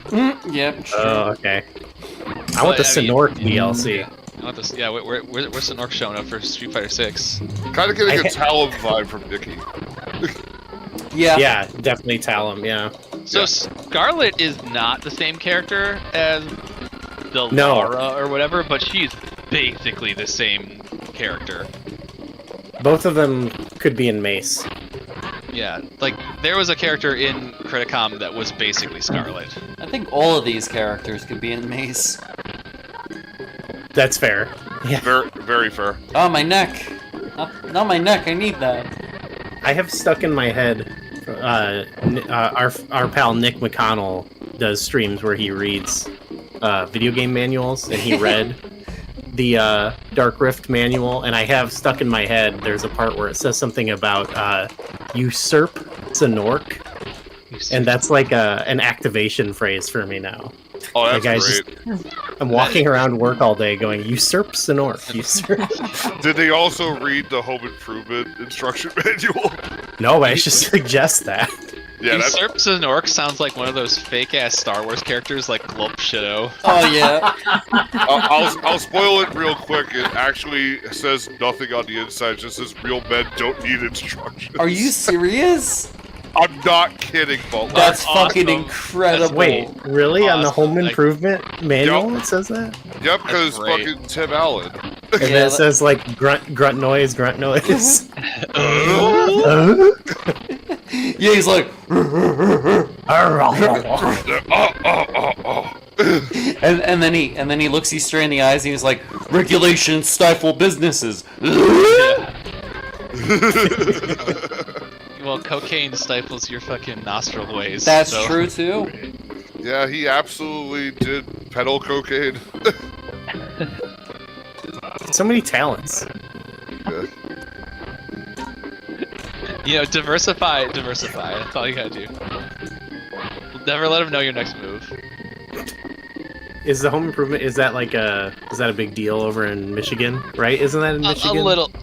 Yep, true. Oh, okay. I want the But, I mean- Sinork DLC. I want this. Yeah, where's Sonork showing up for Street Fighter 6? kind of getting a I- Talon vibe from Nikki. Yeah. Yeah, definitely Talon. Yeah. So Yeah. Scarlet is not the same character as the No. Lara or whatever, but she's basically the same character. Both of them could be in Mace. Yeah, like there was a character in Criticom that was basically Scarlet. I think all of these characters could be in Mace. That's fair. Yeah. Very, very fair. Oh, my neck. Not my neck. I need that. I have stuck in my head. Our pal Nick McConnell does streams where he reads video game manuals, and he read the Dark Rift manual, and I have stuck in my head. There's a part where it says something about usurp Sinork, and that's like an activation phrase for me now. Oh, that's Like, I great. I'm walking around work all day going, usurp Sinork, usurp. Did they also read the Home Improvement instruction manual? No, but I should suggest that. Yeah, that's Usurp Sonork sounds like one of those fake ass Star Wars characters like Glump Shido. Oh, yeah. I'll spoil it real quick. It actually says nothing on the inside. It just says real men don't need instructions. Are you serious? I'm not kidding, but That's awesome. fucking incredible. Wait, really? On the Awesome. Home Improvement manual Yup. it says that? yep, because great. fucking Tim Allen. And then Yeah, it says like grunt noise. Yeah, he's like, and then he looks you straight in the eyes and he's like, regulations stifle businesses. Well, cocaine stifles your fucking nostril ways. That's so. true too. Yeah, he absolutely did pedal cocaine. So many talents. Yeah. You know, diversify. That's all you gotta do. Never let him know your next move. Is the Home Improvement is that a big deal over in Michigan? Right? Isn't that in Michigan?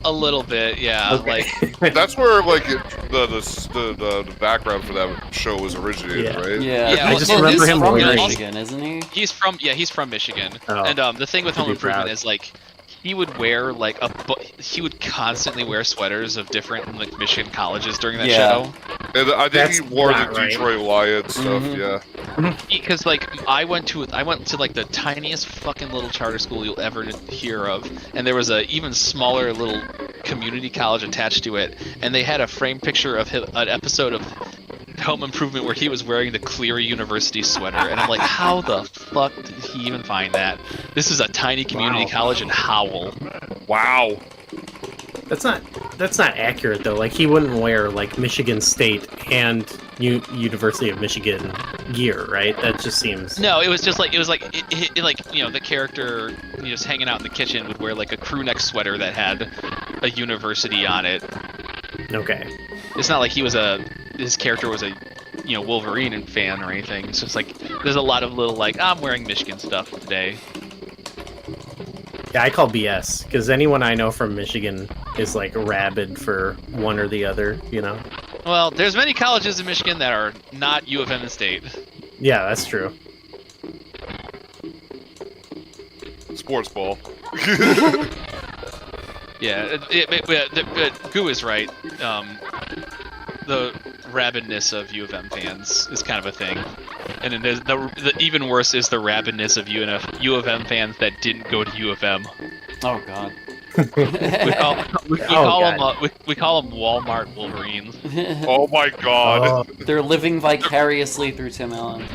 A little bit, yeah. Okay. Like, That's where like the background for that show was originated, Yeah. right? Yeah, Yeah, I just well, remember he's him from wearing- Michigan, isn't he? he's from Michigan, Oh. and the thing with Should Home be Improvement proud. is like he would wear like he would constantly wear sweaters of different like Michigan colleges during that Yeah. show. And I think That's he wore the not right. Detroit Lions stuff. Mhm. Yeah. Because like I went to like the tiniest fucking little charter school you'll ever hear of, and there was a even smaller little community college attached to it, and they had a framed picture of an episode of Home Improvement where he was wearing the Cleary University sweater, and I'm like, how the fuck did he even find that? This is a tiny community Wow. college in Howell. Wow. That's not accurate though. Like he wouldn't wear like Michigan State and University of Michigan gear, right? That just seems. No, it was like the character just hanging out in the kitchen would wear like a crew neck sweater that had a university on it. Okay. It's not like his character was a Wolverine fan or anything. It's just like there's a lot of little like I'm wearing Michigan stuff today. Yeah, I call BS because anyone I know from Michigan is like rabid for one or the other, you know. Well, there's many colleges in Michigan that are not U of M and State. Yeah, that's true. Sports ball. Yeah, Goo is right. The rabidness of U of M fans is kind of a thing, and then there's the even worse is the rabidness of U of M fans that didn't go to U of M. Oh God. We call them Walmart Wolverines. Oh my god. They're living vicariously through Tim Allen.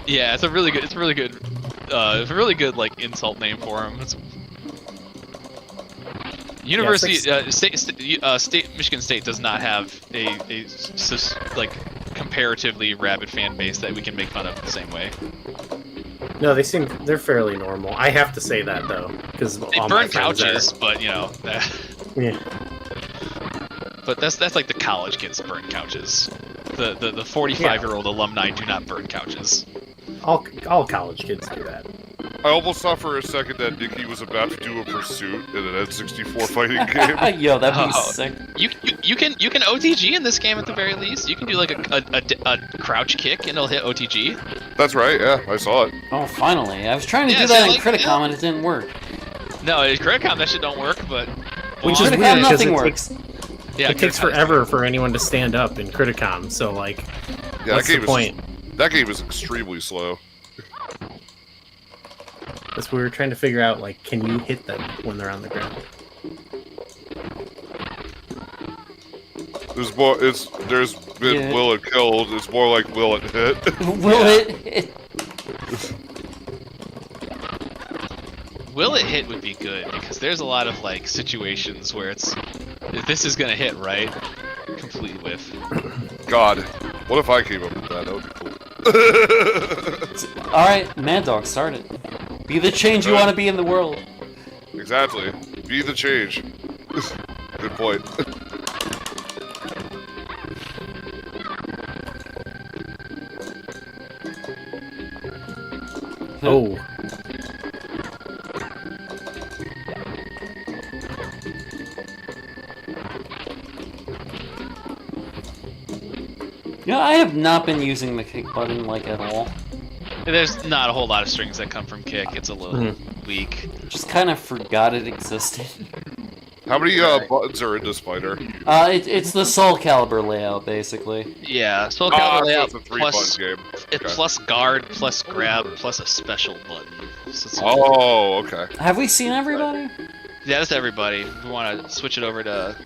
Yeah, it's a really good like insult name for them. Michigan State does not have a like comparatively rabid fan base that we can make fun of the same way. No, they're fairly normal. I have to say that though, because They burn couches, but yeah. But that's like the college kids burn couches. The 45-year-old alumni do not burn couches. All college kids do that. I almost thought for a second that Nikki was about to do a pursuit in an N64 fighting game. Yo, that'd be sick. You can OTG in this game at the very least. You can do like a crouch kick and it'll hit OTG. That's right, yeah, I saw it. Oh, finally. I was trying to do so that in like, Criticom and it didn't work. No, in Criticom that shit don't work, but Which is Criticom, weird because nothing it works. it takes forever for anyone to stand up in Criticom. So like, Yeah, what's the point? That game is extremely slow. That's what we were trying to figure out. Like, can you hit them when they're on the ground? There's been will it killed. It's more like will it hit. Will it? Will it hit would be good because there's a lot of like situations where it's this is gonna hit right, complete whiff. God, what if I came up with that? That would be cool. All right, Mad Dog, start it. Be the change you want to be in the world. Exactly. Be the change. Good point. Oh. You know, I have not been using the kick button like at all. There's not a whole lot of strings that come from kick. It's a little weak. Just kind of forgot it existed. How many buttons are in this fighter? It's the Soul Calibur layout, basically. Yeah, Soul Calibur layout it's a plus game. plus guard plus grab plus a special button. So it's Okay. Have we seen everybody? yeah, that's everybody. We want to switch it over to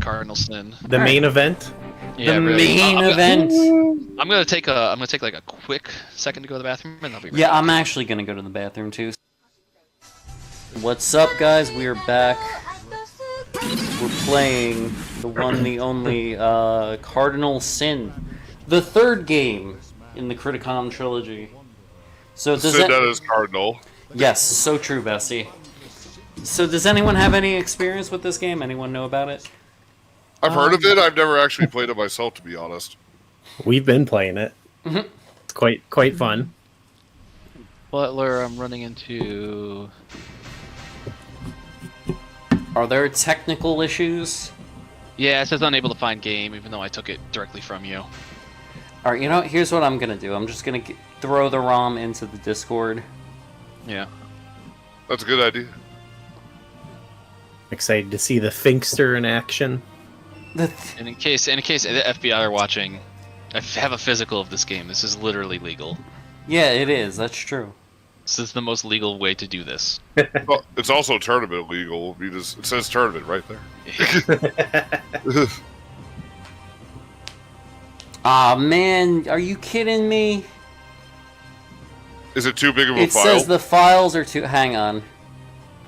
Cardinal Sin. The main event? Yeah, the really. main event. I'm gonna take like a quick second to go to the bathroom, and I'll be right Yeah, back. I'm actually gonna go to the bathroom too. What's up, guys? We are back. We're playing the one, the only Cardinal Sin, the third game in the Criticom trilogy. So does Sin that is Cardinal. Yes, so true, Bessie. So does anyone have any experience with this game? Anyone know about it? I've heard of it. I've never actually played it myself, to be honest. We've been playing it. It's quite fun. Butler, I'm running into. Are there technical issues? Yeah, it says unable to find game, even though I took it directly from you. Alright, you know, here's what I'm gonna do. I'm just gonna throw the ROM into the Discord. Yeah. That's a good idea. Excited to see the Finkster in action. And in case the FBI are watching, I have a physical of this game. This is literally legal. Yeah, it is. That's true. This is the most legal way to do this. Well, it's also tournament legal. It says tournament right there. Aw, man, are you kidding me? Is it too big of a It file? says the files are too... Hang on.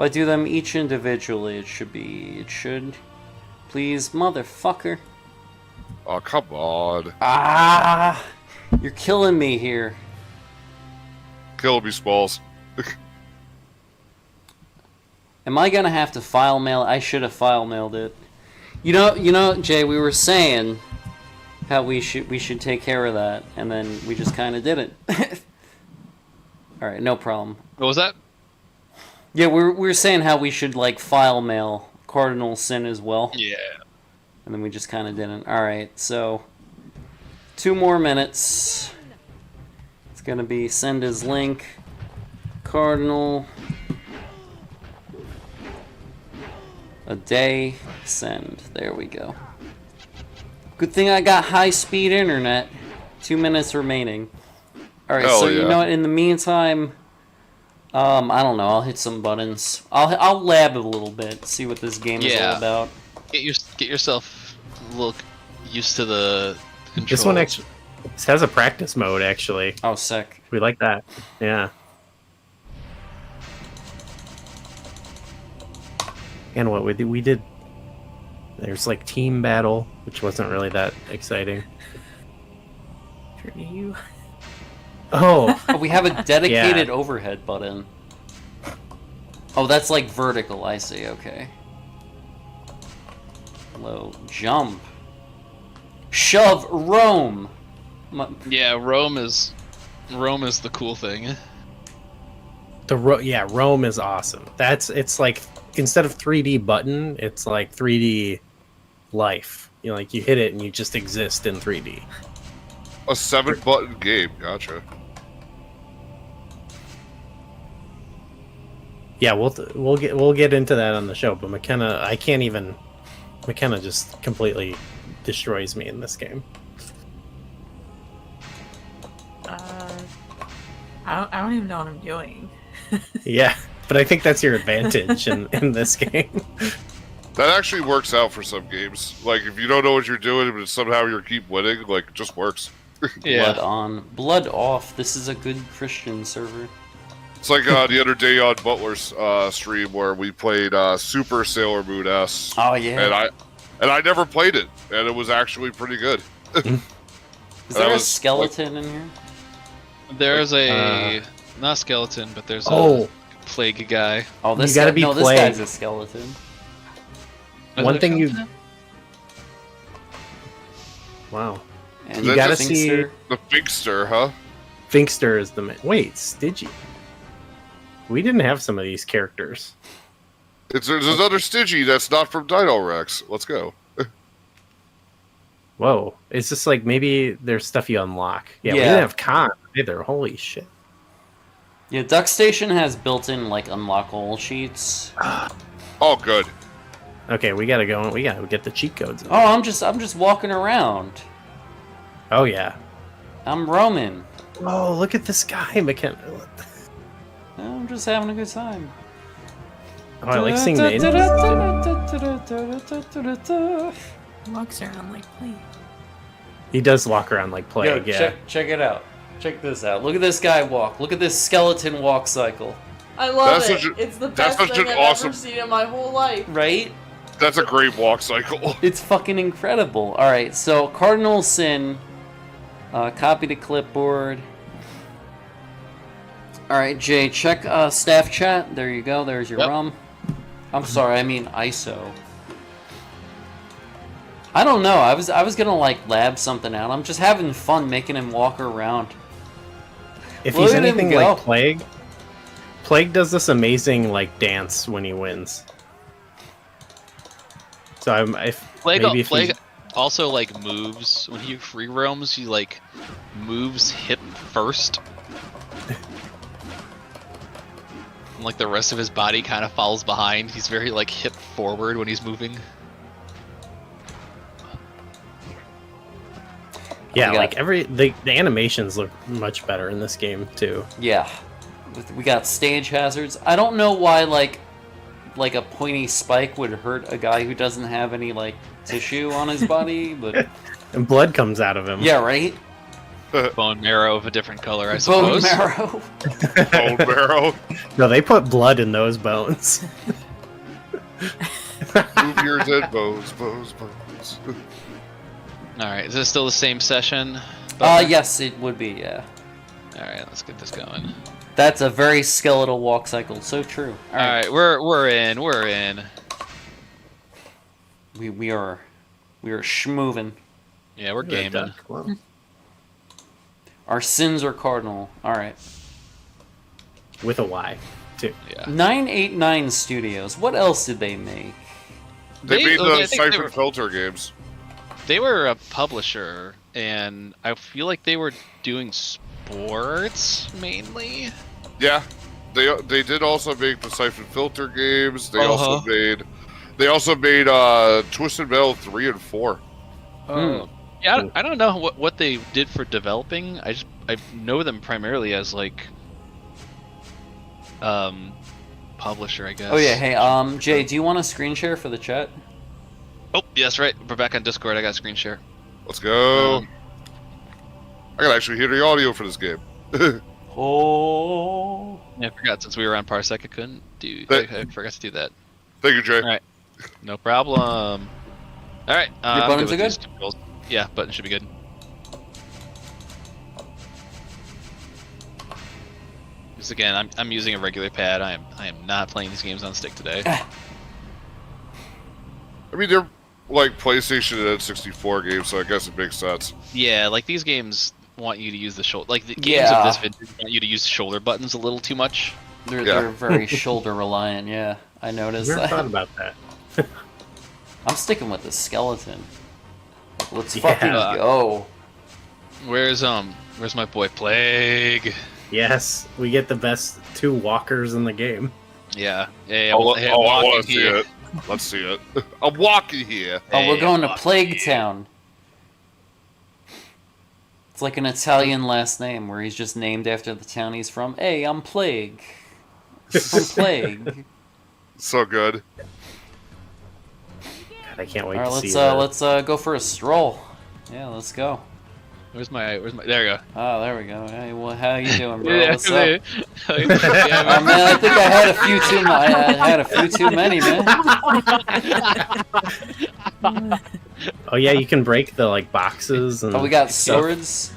If I do them each individually, it should. Please, motherfucker. Oh, come on. Ah! You're killing me here. Kill me, Smalls. Am I gonna have to file mail? I should have file mailed it. You know, Jay, we were saying how we should take care of that, and then we just kind of didn't. All right, no problem. What was that? Yeah, we were saying how we should like file mail Cardinal Sin as well. Yeah. And then we just kind of didn't. All right, so 2 more minutes. It's gonna be send his link, Cardinal. A day, send. There we go. Good thing I got high-speed internet. 2 minutes remaining. All right, Hell so yeah. you know what? In the meantime, I don't know. I'll hit some buttons. I'll lab a little bit, see what this game is all about. Get yourself a little used to the controls. This one actually this has a practice mode, actually. Oh, sick. We like that. Yeah. And what we did, there's like team battle, which wasn't really that exciting. For you. Oh, Oh, we have a dedicated overhead button. Oh, that's like vertical, I see, okay. Low, jump. Shove, roam. Yeah, Rome is the cool thing. Rome is awesome. It's like instead of 3D button, it's like 3D life. You know, like you hit it and you just exist in 3D. A 7-button game. Gotcha. Yeah, we'll get into that on the show, but McKenna just completely destroys me in this game. I don't even know what I'm doing. Yeah, but I think that's your advantage in this game. That actually works out for some games. Like, if you don't know what you're doing, but somehow you keep winning, like, it just works. Blood on, blood off. This is a good Christian server. It's like the other day on Butler's stream where we played Super Sailor Moon S. Oh yeah. And I never played it, and it was actually pretty good. Is there a skeleton in here? There's a not a skeleton, but there's a plague guy. Oh, this You gotta be this plague. guy's a skeleton. Is One it a thing skeleton? Wow. And You gotta Finster. see The Finkster, huh? Finkster is the man. Wait, Stidgy. We didn't have some of these characters. There's another Stidgy that's not from Dino Rex. Let's go. Whoa. It's just like maybe there's stuff you unlock. Yeah, we Yeah. didn't have Khan either. Holy shit. Yeah, Duck Station has built-in like unlock all sheets. Oh, good. Okay, we gotta go. We gotta get the cheat codes. Oh, I'm just walking around. Oh yeah. I'm roaming. Oh, look at this guy, McKenna. I'm just having a good time. Oh, I like seeing the images. Walks around like please. He does walk around like plague. Yo, Yeah. check it out. Check this out. Look at this guy walk. Look at this skeleton walk cycle. I love That's it. such a- It's the that's best such thing an I've awesome- ever seen in my whole life. Right? That's a great walk cycle. It's fucking incredible. All right, so Cardinal Sin, copy to clipboard. All right, Jay, check staff chat. There you go. There's your Yep. ROM. I'm sorry, I mean ISO. I don't know. I was gonna like lab something out. I'm just having fun making him walk around. If Look he's at him anything go. like Plague does this amazing like dance when he wins. So Plague, maybe if Plague he's- also like moves when he free roams. He like moves hip first, and like the rest of his body kind of follows behind. He's very like hip forward when he's moving. yeah, we like got- the animations look much better in this game too. Yeah, we got stage hazards. I don't know why like a pointy spike would hurt a guy who doesn't have any like tissue on his body, but And blood comes out of him. yeah, right. Bone marrow of a different color, I Bone suppose. marrow. Bone marrow. No, they put blood in those bones. Move your dead bones. Alright, is this still the same session? Yes, it would be, yeah. Alright, let's get this going. That's a very skeletal walk cycle, so true. Alright, we're in. We are schmoving. Yeah, we're gaming. Well, Our sins are cardinal. Alright. with a Y, too. Yeah. 989 Studios. What else did they make? They made okay, I the think they Siphon were- Filter games. They were a publisher, and I feel like they were doing sports mainly. Yeah, they did also make the Siphon Filter games. They Uh-huh. also made Twisted Metal 3 and 4. Yeah, I don't know what they did for developing. I know them primarily as like publisher, I guess. Oh yeah, hey, Jay, do you want a screen share for the chat? Oh, yes, right. We're back on Discord. I got screen share. Let's go. I can actually hear the audio for this game. Oh. Yeah, I forgot since we were on Parsec, I couldn't do. I forgot to do that. Thank you, Jay. All right, no problem. All right, Your buttons are good? Yeah, button should be good. Just again, I'm using a regular pad. I am not playing these games on stick today. I mean, they're like PlayStation and N64 games, so I guess it makes sense. Yeah, like these games want you to use the shoulder. Like the games Yeah. of this vintage want you to use shoulder buttons a little too much. They're very shoulder reliant, yeah. I noticed Never that. thought about that. I'm sticking with the skeleton. Let's Yeah. fucking go. Where's my boy Plague? Yes, we get the best 2 walkers in the game. Yeah, I walking want to see here. it. Let's see it. I'm walking here. Oh, we're Hey, going to fuck Plague yeah. Town. It's like an Italian last name where he's just named after the town he's from. Hey, I'm Plague. From Plague. So good. God, I can't wait All right, to see that. let's go for a stroll. Yeah, let's go. Where's my? There we go. Oh, there we go. Hey, well, how you doing, bro? Yeah, What's up? yeah, Oh man, I think I had a few too. I had a few too many, man. Oh yeah, you can break the like boxes and Oh, we got stuff. swords.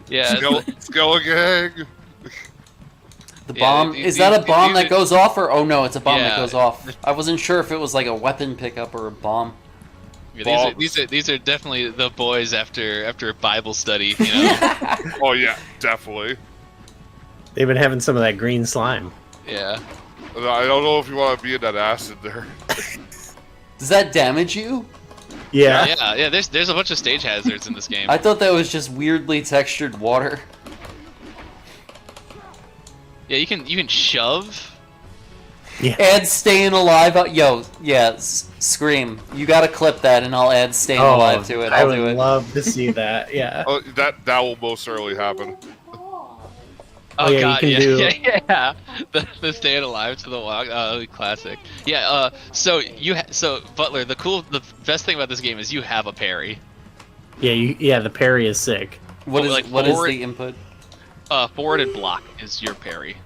yeah. Skelegang. The Yeah, bomb. these- Is that a these- bomb these that are- goes off, or oh no, it's a bomb that Yeah. goes off. I wasn't sure if it was like a weapon pickup or a bomb. Yeah, these are definitely the boys after Bible study. You know. Oh yeah, definitely. They've been having some of that green slime. Yeah. I don't know if you want to be in that acid there. Does that damage you? Yeah. Yeah. There's a bunch of stage hazards in this game. I thought that was just weirdly textured water. Yeah, you can shove. Add staying alive. Yo, yeah, Scream. You gotta clip that, and I'll add staying alive to it. I I'll would do it. love to see that. Yeah. Oh, that will most certainly happen. Oh yeah, you god, can yeah, do- yeah. The staying alive to the walk. Classic. Yeah. So Butler, the best thing about this game is you have a parry. Yeah. The parry is sick. What is like what is forward- the input? Forward and block is your parry.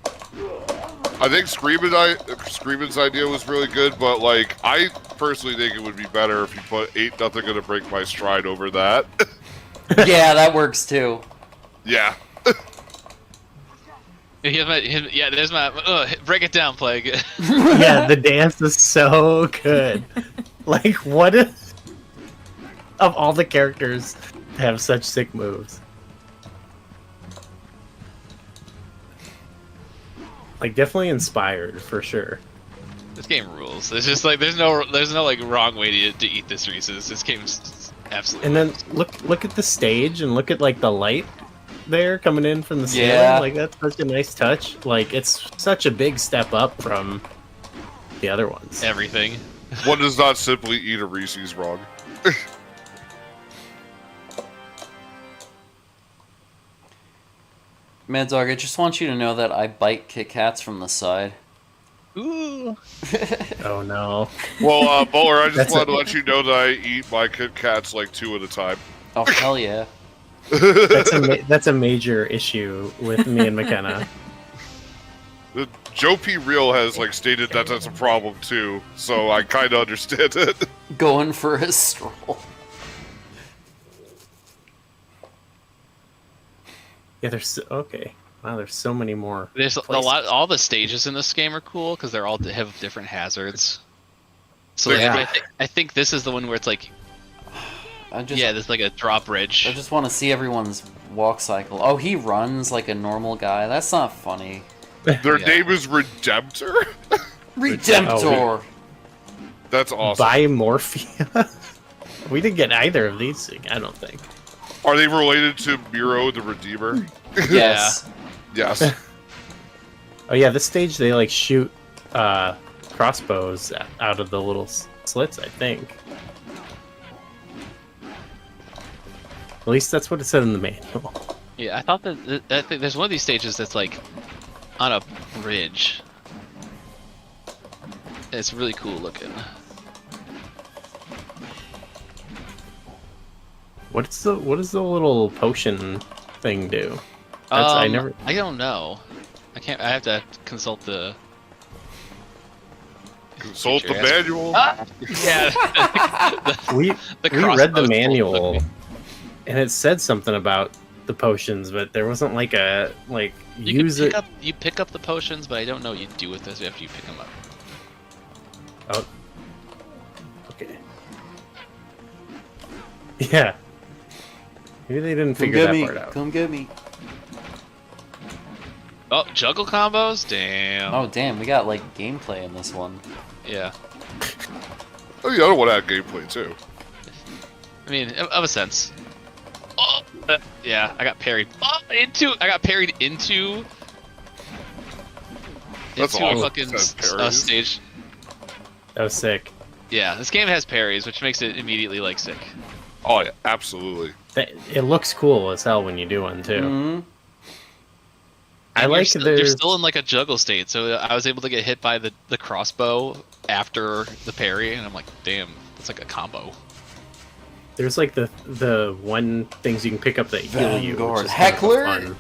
I think Screamin's idea was really good, but like I personally think it would be better if you put "Ain't Nothing Gonna Break My Stride" over that. Yeah, that works too. Yeah. Yeah, there's my break it down, Plague. Yeah, the dance is so good. Like, what if of all the characters have such sick moves? Like, definitely inspired for sure. This game rules. It's just like there's no like wrong way to eat this Reese's. This game's absolutely. And then look at the stage and look at like the light there coming in from the ceiling. Yeah. Like, that's such a nice touch. Like, it's such a big step up from the other ones. everything. One does not simply eat a Reese's wrong. Mad Dog, I just want you to know that I bite Kit Kats from the side. Ooh. Oh no. Well, Bowler, I just That's wanted a- to let you know that I eat my Kit Kats like 2 at a time. Oh hell yeah! That's a major issue with me and McKenna. Joe P. Real has like stated that that's a problem too, so I kind of understand it. Going for a stroll. Yeah, okay. Wow, there's so many more. There's a places. lot. All the stages in this game are cool because they're all have different hazards. So like, Yeah. I think this is the one where it's like, Yeah, there's like a drop bridge. I just want to see everyone's walk cycle. Oh, he runs like a normal guy. That's not funny. Their Yeah. name is Redemptor? Redemptor. That's awesome. Bimorphia? We didn't get either of these, I don't think. Are they related to Miro the Redeemer? Yes. Yes. Oh yeah, this stage they like shoot crossbows out of the little slits, I think. At least that's what it said in the manual. Yeah, I thought that I think there's one of these stages that's like on a bridge. It's really cool looking. What does the little potion thing do? I never. I don't know. I can't. I have to consult the. Consult the Feature manual. Yeah. We The we read the crossbows manual, told me. and it said something about the potions, but there wasn't like a You use can pick it. up. You pick up the potions, but I don't know what you do with this after you pick them up. Oh. Okay. Yeah. Maybe they didn't Come figure get that me. part out. Come get me. Oh, juggle combos? Damn. Oh, damn. We got like gameplay in this one. Yeah. Oh, the other one had gameplay too. I mean, of a sense. Oh, yeah. I got parried. Oh, I got parried into. That's into a awesome. fucking Says parries. stage. That was sick. Yeah, this game has parries, which makes it immediately like sick. Oh yeah, absolutely. It looks cool as hell when you do one too. Mhm. I And like you're still in like a juggle state, so I was able to get hit by the crossbow after the parry, and I'm like, damn, that's like a combo. There's like the one things you can pick up that heal you. Vanguard. which is kind of Heckler? fun.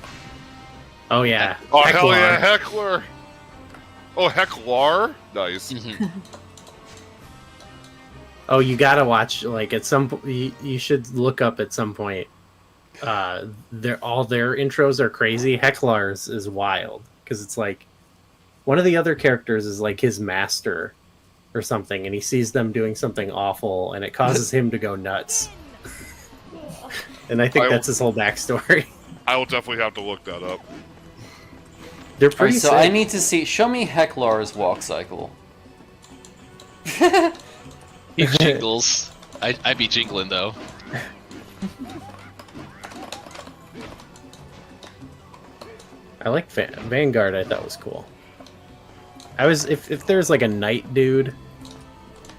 Oh yeah. Oh Heckler. hell yeah, Heckler! Oh Hecklar, nice. Mhm. Oh, you gotta watch like at some point. You should look up at some point. All their intros are crazy. Hecklar's is wild because it's like one of the other characters is like his master or something, and he sees them doing something awful, and it causes him to go nuts. And I think that's his whole backstory. I will definitely have to look that up. They're Alright, pretty. so sick. I need to see. Show me Hecklar's walk cycle. He jingles. I be jingling though. I like Vanguard. I thought was cool. If there's like a knight dude,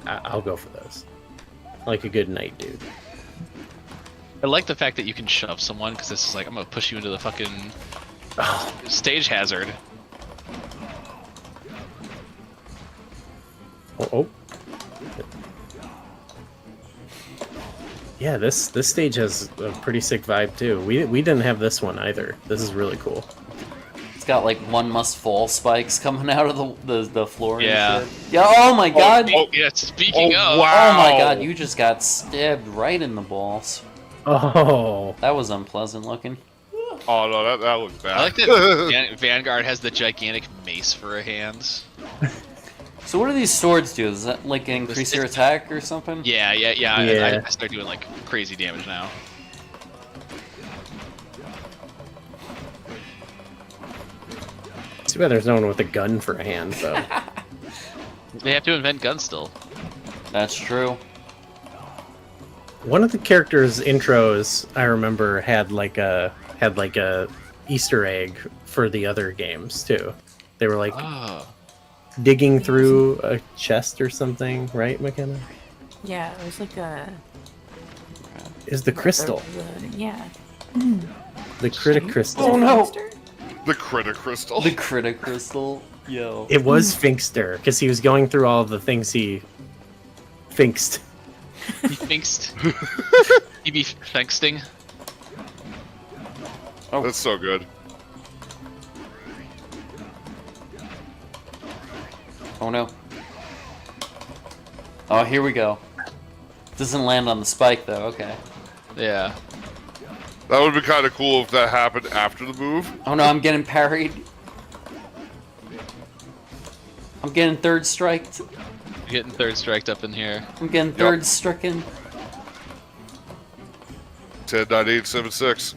I'll go for those. I like a good knight dude. I like the fact that you can shove someone because this is like I'm gonna push you into the fucking stage hazard. Oh. Yeah, this stage has a pretty sick vibe too. We didn't have this one either. This is really cool. It's got like one must fall spikes coming out of the floor. Yeah. And shit. Yeah. Oh my god. Oh, Yeah, speaking of, wow. Oh my god, you just got stabbed right in the balls. Oh, That was unpleasant looking. Oh no, that looks bad. I like that Vanguard has the gigantic mace for a hand. So what do these swords do? Does that like increase your attack or something? Yeah. Yeah. I start doing like crazy damage now. too bad there's no one with a gun for a hand though. They have to invent guns still. That's true. One of the characters' intros I remember had like a Easter egg for the other games too. They were like Oh. digging through a chest or something, right, McKenna? Yeah, it was like a. Is the crystal, Yeah. the critic crystal? Oh, no. The Critic Crystal. The critic crystal. Yo. It was Finkster because he was going through all the things he finked. He thinks. He be thinksting. Oh. That's so good. Oh no. Oh, here we go. Doesn't land on the spike though, okay. Yeah. That would be kind of cool if that happened after the move. Oh no, I'm getting parried. I'm getting third striked. Getting third striked up in here. I'm getting third stricken. 10.876.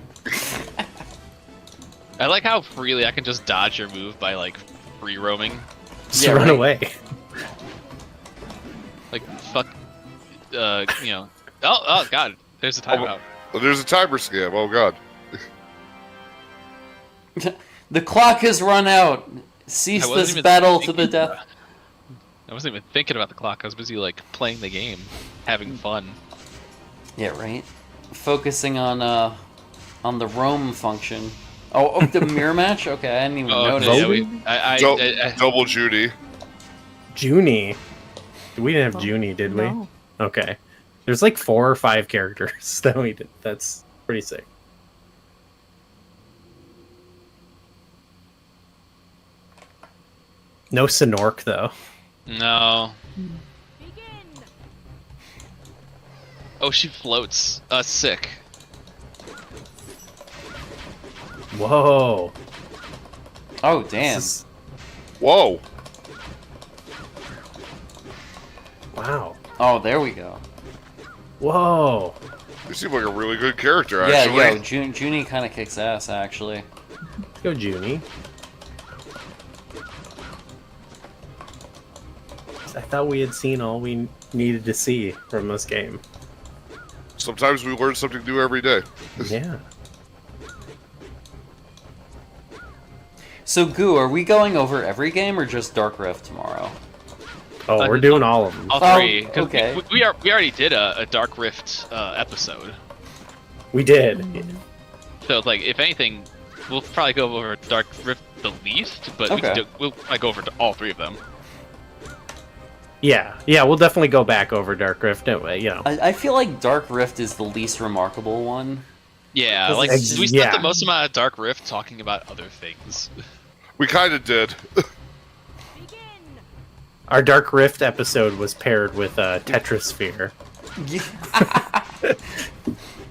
I like how freely I can just dodge your move by like free roaming. Just Yeah, run right. away. Like fuck, you know. Oh god, there's a timeout. Well, there's a timer scam. Oh god. The clock has run out. Cease I wasn't this even battle to thinking the death. I wasn't even thinking about the clock. I was busy like playing the game, having fun. Yeah, right. Focusing on the roam function. Oh, the mirror match? Okay, I didn't even notice. okay, yeah, Double Judy. Junie. We didn't have Junie, did we? No. Okay. There's like 4 or 5 characters that we did. That's pretty sick. No Sonork, though. No. Oh, she floats. Sick. Whoa. Oh, damn. This is- Whoa. Wow. Oh, there we go. Whoa. You seem like a really good character, Yeah, actually. yo, Junie kind of kicks ass, actually. Let's go, Junie. I thought we had seen all we needed to see from this game. Sometimes we learn something new every day. Yeah. So, Goo, are we going over every game or just Dark Rift tomorrow? Oh, we're doing all of them. All Oh, three. 'Cause okay. We already did a Dark Rift episode. We did. So like, if anything, we'll probably go over Dark Rift the least, but Okay. we'll probably go over to all 3 of them. Yeah, we'll definitely go back over Dark Rift. You know, I feel like Dark Rift is the least remarkable one. Yeah, This like is- we spent yeah. the most amount of Dark Rift talking about other things. We kind of did. our Dark Rift episode was paired with Tetrasphere,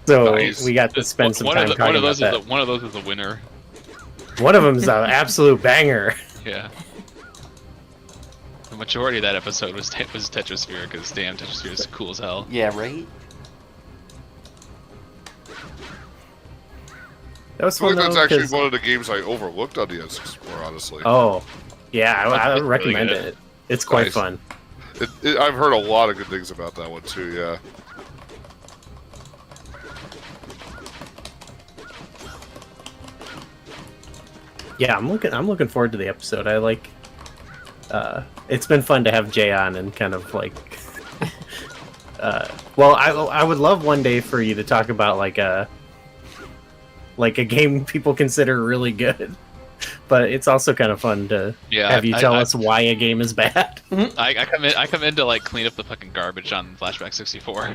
so Nice. we got to spend some time talking about that. One of those is a winner. One of them's an absolute banger. Yeah. The majority of that episode was Tetrasphere, because damn, Tetrasphere is cool as hell. Yeah, right? That was I feel fun like that's though, actually 'cause- one of the games I overlooked on the N64, honestly. Oh, yeah, I It's would really recommend good. it. It's quite Nice. fun. I've heard a lot of good things about that one too. Yeah. Yeah, I'm looking forward to the episode. I like. It's been fun to have Jay on and kind of like. Well, I would love one day for you to talk about like a game people consider really good, but it's also kind of fun to have you tell us why a game is bad. I come in to like clean up the fucking garbage on Flashback 64.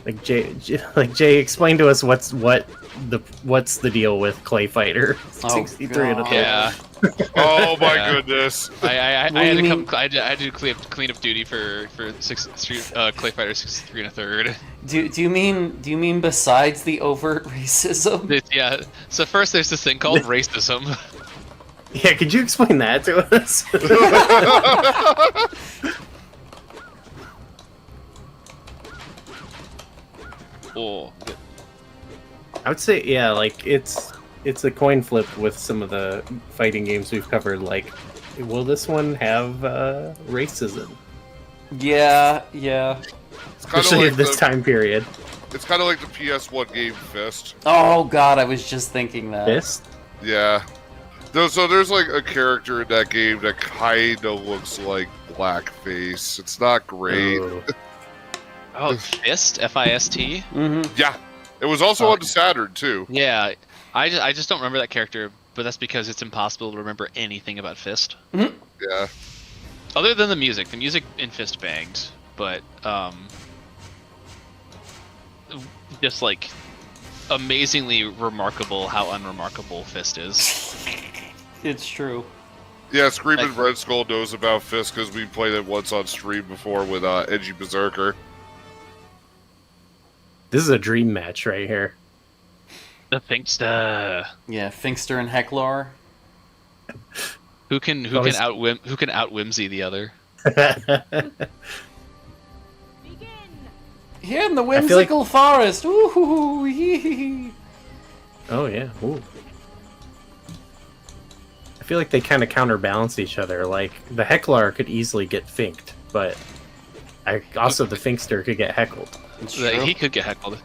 Like Jay, explain to us what's the deal with Clay Fighter Oh, 63 and a God. third. Yeah. Oh my Yeah. goodness. I What do had you to mean? come. I had to do cleanup duty for Clay Fighter 63 and a third. Do you mean besides the overt racism? Yeah. So first, there's this thing called racism. Yeah, could you explain that to us? Oh, I would say, yeah, like it's a coin flip with some of the fighting games we've covered. Like, will this one have racism, Yeah. It's kind of especially like at this time period? It's kind of like the PS1 game Fist. Oh god, I was just thinking that. Fist? Yeah. So there's like a character in that game that kind of looks like blackface. It's not great. Oh. oh, Fist, F-I-S-T. Mm-hmm. Yeah. It was also on the Saturn too. Yeah, I just don't remember that character, but that's because it's impossible to remember anything about Fist. Yeah. Other than the music in Fist banged, but just like amazingly remarkable how unremarkable Fist is. It's true. Yeah, Screaming Red Skull knows about Fist because we played it once on stream before with Edgy Berserker. This is a dream match right here. The Finkster. Yeah, Finkster and Hecklar. Who can out whimsy the other? Here in the feel like- whimsical forest. Ooh, hee hee hee. Oh yeah. Ooh. I feel like they kind of counterbalance each other. Like the heckler could easily get finked, but the Finkster could get heckled. It's Like, true. he could get heckled.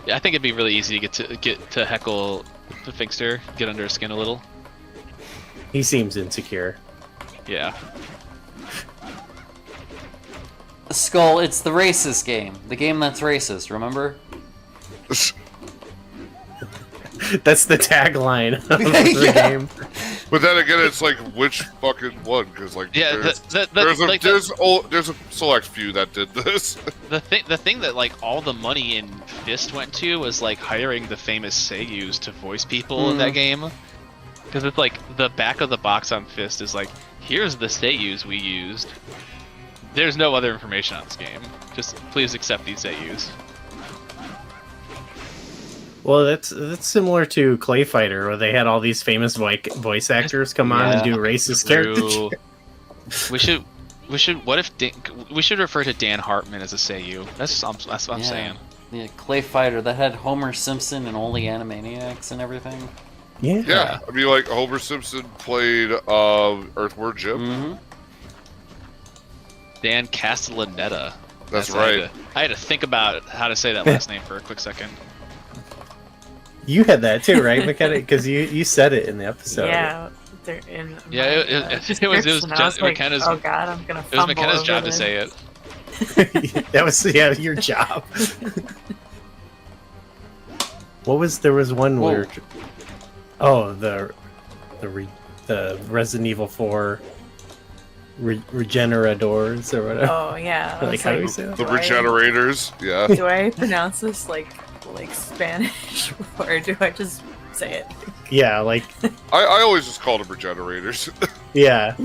Yeah, I think it'd be really easy to get to heckle the Finkster, get under his skin a little. He seems insecure. Yeah. Skull, it's the racist game. The game that's racist, remember? That's the tagline of the Yeah. game. But then again, it's like which fucking one? Because like Yeah, there's a select few that did this. the thing that like all the money in Fist went to was like hiring the famous seiyus to voice people in that game. Because it's like the back of the box on Fist is like, here's the seiyus we used. There's no other information on this game. Just please accept these seiyus. Well, that's similar to Clay Fighter, where they had all these famous voice actors come on and do racist characters. We should. What if we should refer to Dan Hartman as a seiyu? That's what I'm saying. Yeah, Clay Fighter that had Homer Simpson and all the Animaniacs and everything. Yeah, I mean, like Homer Simpson played Earthworm Jim. Mm-hmm. Dan Castellaneta. That's right. I had to think about how to say that last name for a quick second. You had that too, right, McKenna? Because you said it in the episode. Yeah, they're in. Yeah, it was McKenna's. Oh god, I'm gonna. It was McKenna's job to say it. That was your job. There was one where. Oh, the Resident Evil 4 Regeneradors or whatever. Oh yeah. Like how do you say that? The Regenerators. Yeah. Do I pronounce this like Spanish, or do I just say it? Yeah, like. I always just called them Regenerators. Yeah.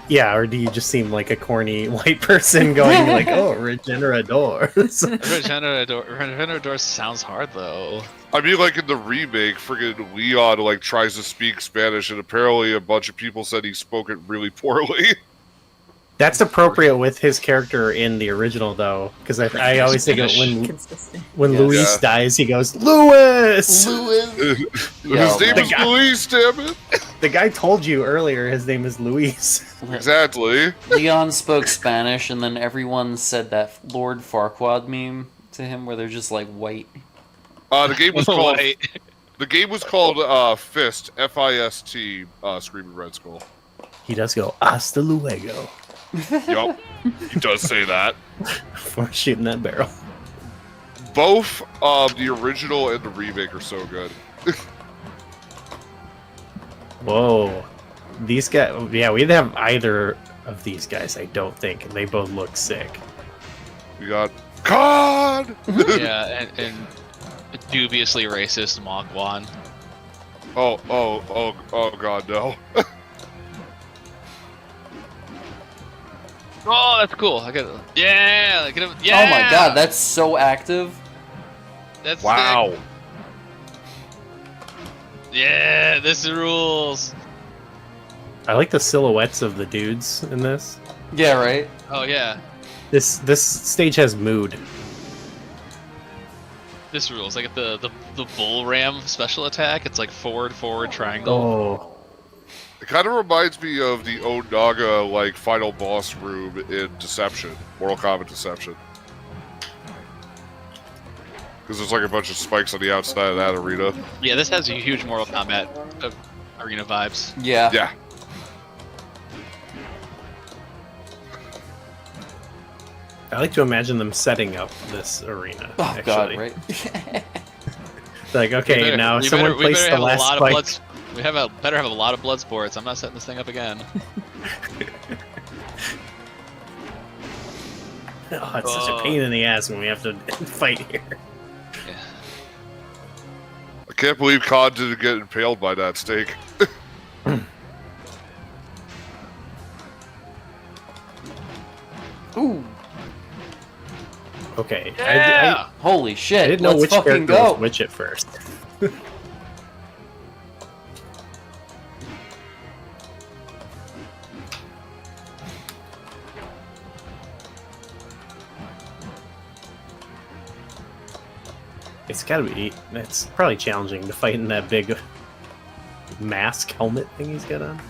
Yeah, or do you just seem like a corny white person going like, "Oh, Regeneradors"? Regenerador sounds hard though. I mean, like in the remake, friggin' Leon like tries to speak Spanish, and apparently a bunch of people said he spoke it really poorly. That's appropriate with his character in the original, though, because I always think of when Luis dies, he goes, Louis! His name is Luis, damn it! The guy told you earlier his name is Luis. Exactly. Leon spoke Spanish, and then everyone said that Lord Farquaad meme to him, where they're just like white. The game was called. The game was called Fist, F-I-S-T, Screaming Red Skull. He does go hasta luego. Yup, he does say that. Before shooting that barrel. Both the original and the remake are so good. Whoa. These guys, yeah, we didn't have either of these guys, I don't think, and they both look sick. We got God! Yeah, and dubiously racist Mogwan. Oh God, no. Oh, that's cool. I got it. Yeah, get him. Yeah. Oh my god, that's so active. That's wow. Sick. Yeah, this rules. I like the silhouettes of the dudes in this. Yeah, right. Oh yeah. This stage has mood. This rules. Like the bull ram special attack. It's like forward triangle. Oh. It kind of reminds me of the Onaga like final boss room in Deception, Mortal Kombat Deception. Because there's like a bunch of spikes on the outside of that arena. Yeah, this has a huge Mortal Kombat arena vibes. Yeah. Yeah. I like to imagine them setting up this arena. Oh actually. god, right. Like, okay, now someone placed the last spike. We better have a lot of blood sports. I'm not setting this thing up again. Oh, it's such a pain in the ass when we have to fight here. Yeah. can't believe Khan didn't get impaled by that stake. Ooh, Okay. Yeah. holy shit! I didn't know Let's which fucking character go. was which at first. It's gotta be. It's probably challenging to fight in that big mask helmet thing he's got on.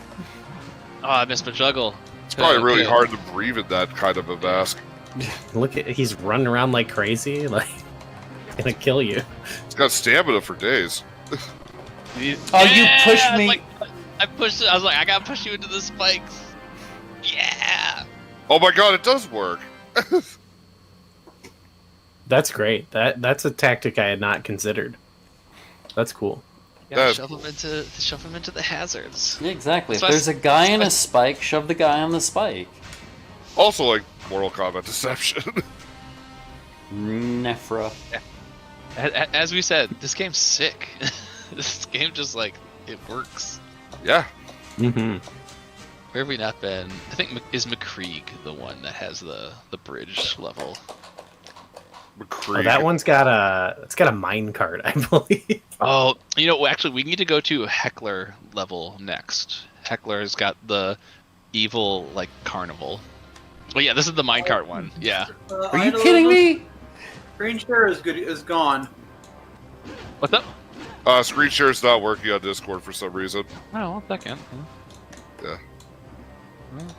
Oh, I missed my juggle. It's probably really Okay. hard to breathe in that kind of a mask. Look at he's running around like crazy. Like it's gonna kill you. It's got stamina for days. Oh, you pushed me. Like, I pushed it. I was like, I gotta push you into the spikes. Yeah. Oh my god, it does work. That's great. That's a tactic I had not considered. That's cool. Yeah, That- shove him into the hazards. Yeah, exactly. If So I- there's a guy in a spike, shove the guy on the spike. Also, like Mortal Kombat Deception. Nephra. As we said, this game's sick. This game just like it works. Yeah. Mm-hmm. Where have we not been? I think is McCreeg the one that has the bridge level. McCree. Oh, that one's got a mine cart, I believe. Oh, you know, actually, we need to go to Heckler level next. Heckler's got the evil like carnival. Oh yeah, this is the minecart one. Yeah. Are you kidding me? Screen share is gone. What's up? Screen share's not working on Discord for some reason. Oh, 1 second. Yeah.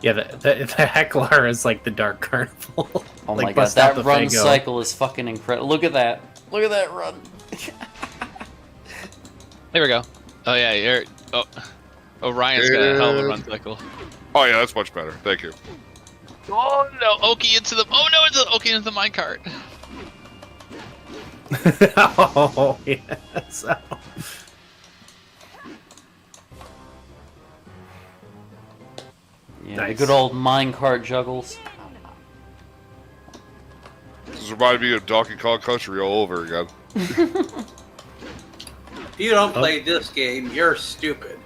Yeah, the Heckler is like the Dark Carnival. Oh Like, my god, bust out that the run Fago. cycle is fucking incredible. Look at that. Look at that run. There we go. Oh yeah, you're. Oh, Orion's got a hell of a run cycle. Oh yeah, that's much better. Thank you. Oh no, Oki into the. Oh no, it's Oki into the minecart. Oh yes. Yeah, Nice. the good old minecart juggles. This reminded me of Donkey Kong Country all over again. If you don't play this game, you're stupid.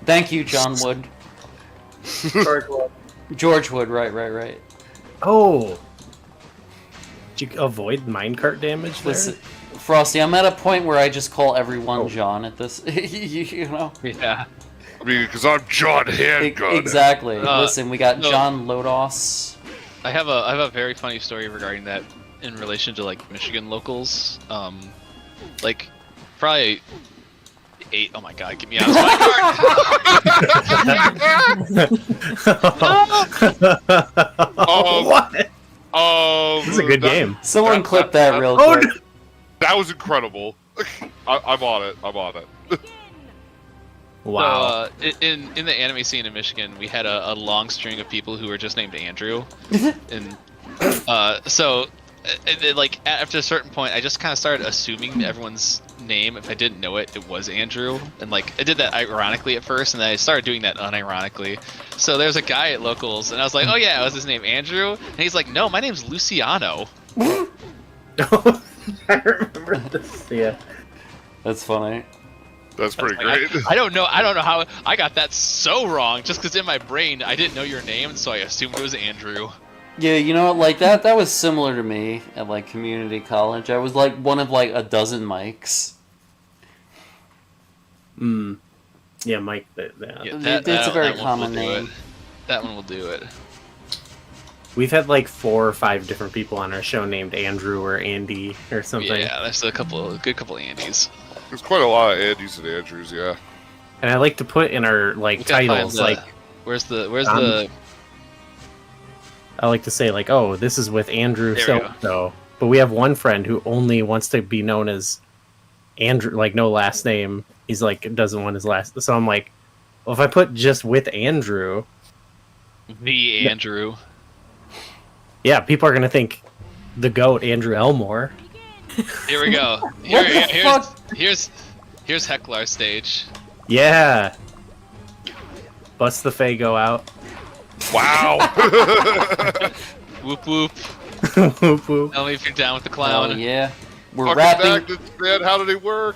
Thank you, John Wood. George Will. George Wood, right. Oh. Did you avoid minecart damage there? Listen, Frosty, I'm at a point where I just call everyone John at this. you know? Yeah. I mean, because I'm John Handgun. Exactly. Listen, we got no. John Lodos. I have a very funny story regarding that in relation to like Michigan locals. Like probably 8. Oh my god, get me out of my What? This This is a good game. Someone clip that real Oh, quick. That was incredible. I'm on it. I'm on it. Wow. So, in the anime scene in Michigan, we had a long string of people who were just named Andrew, and like after a certain point, I just kind of started assuming everyone's name. If I didn't know it, it was Andrew, and like I did that ironically at first, and then I started doing that unironically. So there's a guy at locals, and I was like, "Oh yeah, was his name Andrew?" And he's like, "No, my name's Luciano." I remember this. Yeah. That's funny. That's pretty Like, great. I don't know how I got that so wrong. Just because in my brain I didn't know your name, so I assumed it was Andrew. Yeah, you know what? Like that was similar to me at like community college. I was like one of like a dozen mics. Yeah, Mike. Yeah, It's a very one will common do name. it. That one will do it. We've had like 4 or 5 different people on our show named Andrew or Andy or something. Yeah, there's a good couple of Andys. There's quite a lot of Andys and Andrews, yeah. And I like to put in our like We gotta find titles the- like where's the I like to say like, oh, this is with Andrew There we so go. so. But we have one friend who only wants to be known as Andrew, like no last name. He's like doesn't want his last. So I'm like, well, if I put just with Andrew, the Andrew? yeah, people are gonna think the goat Andrew Elmore. Here we go. What the fuck? Here's Hecklar stage. Yeah. Bust the Fago out. Wow! Whoop whoop. Whoop, whoop. Tell me if you're down with the Oh clown. yeah. We're Fucking wrapping magnets, man. How do they work?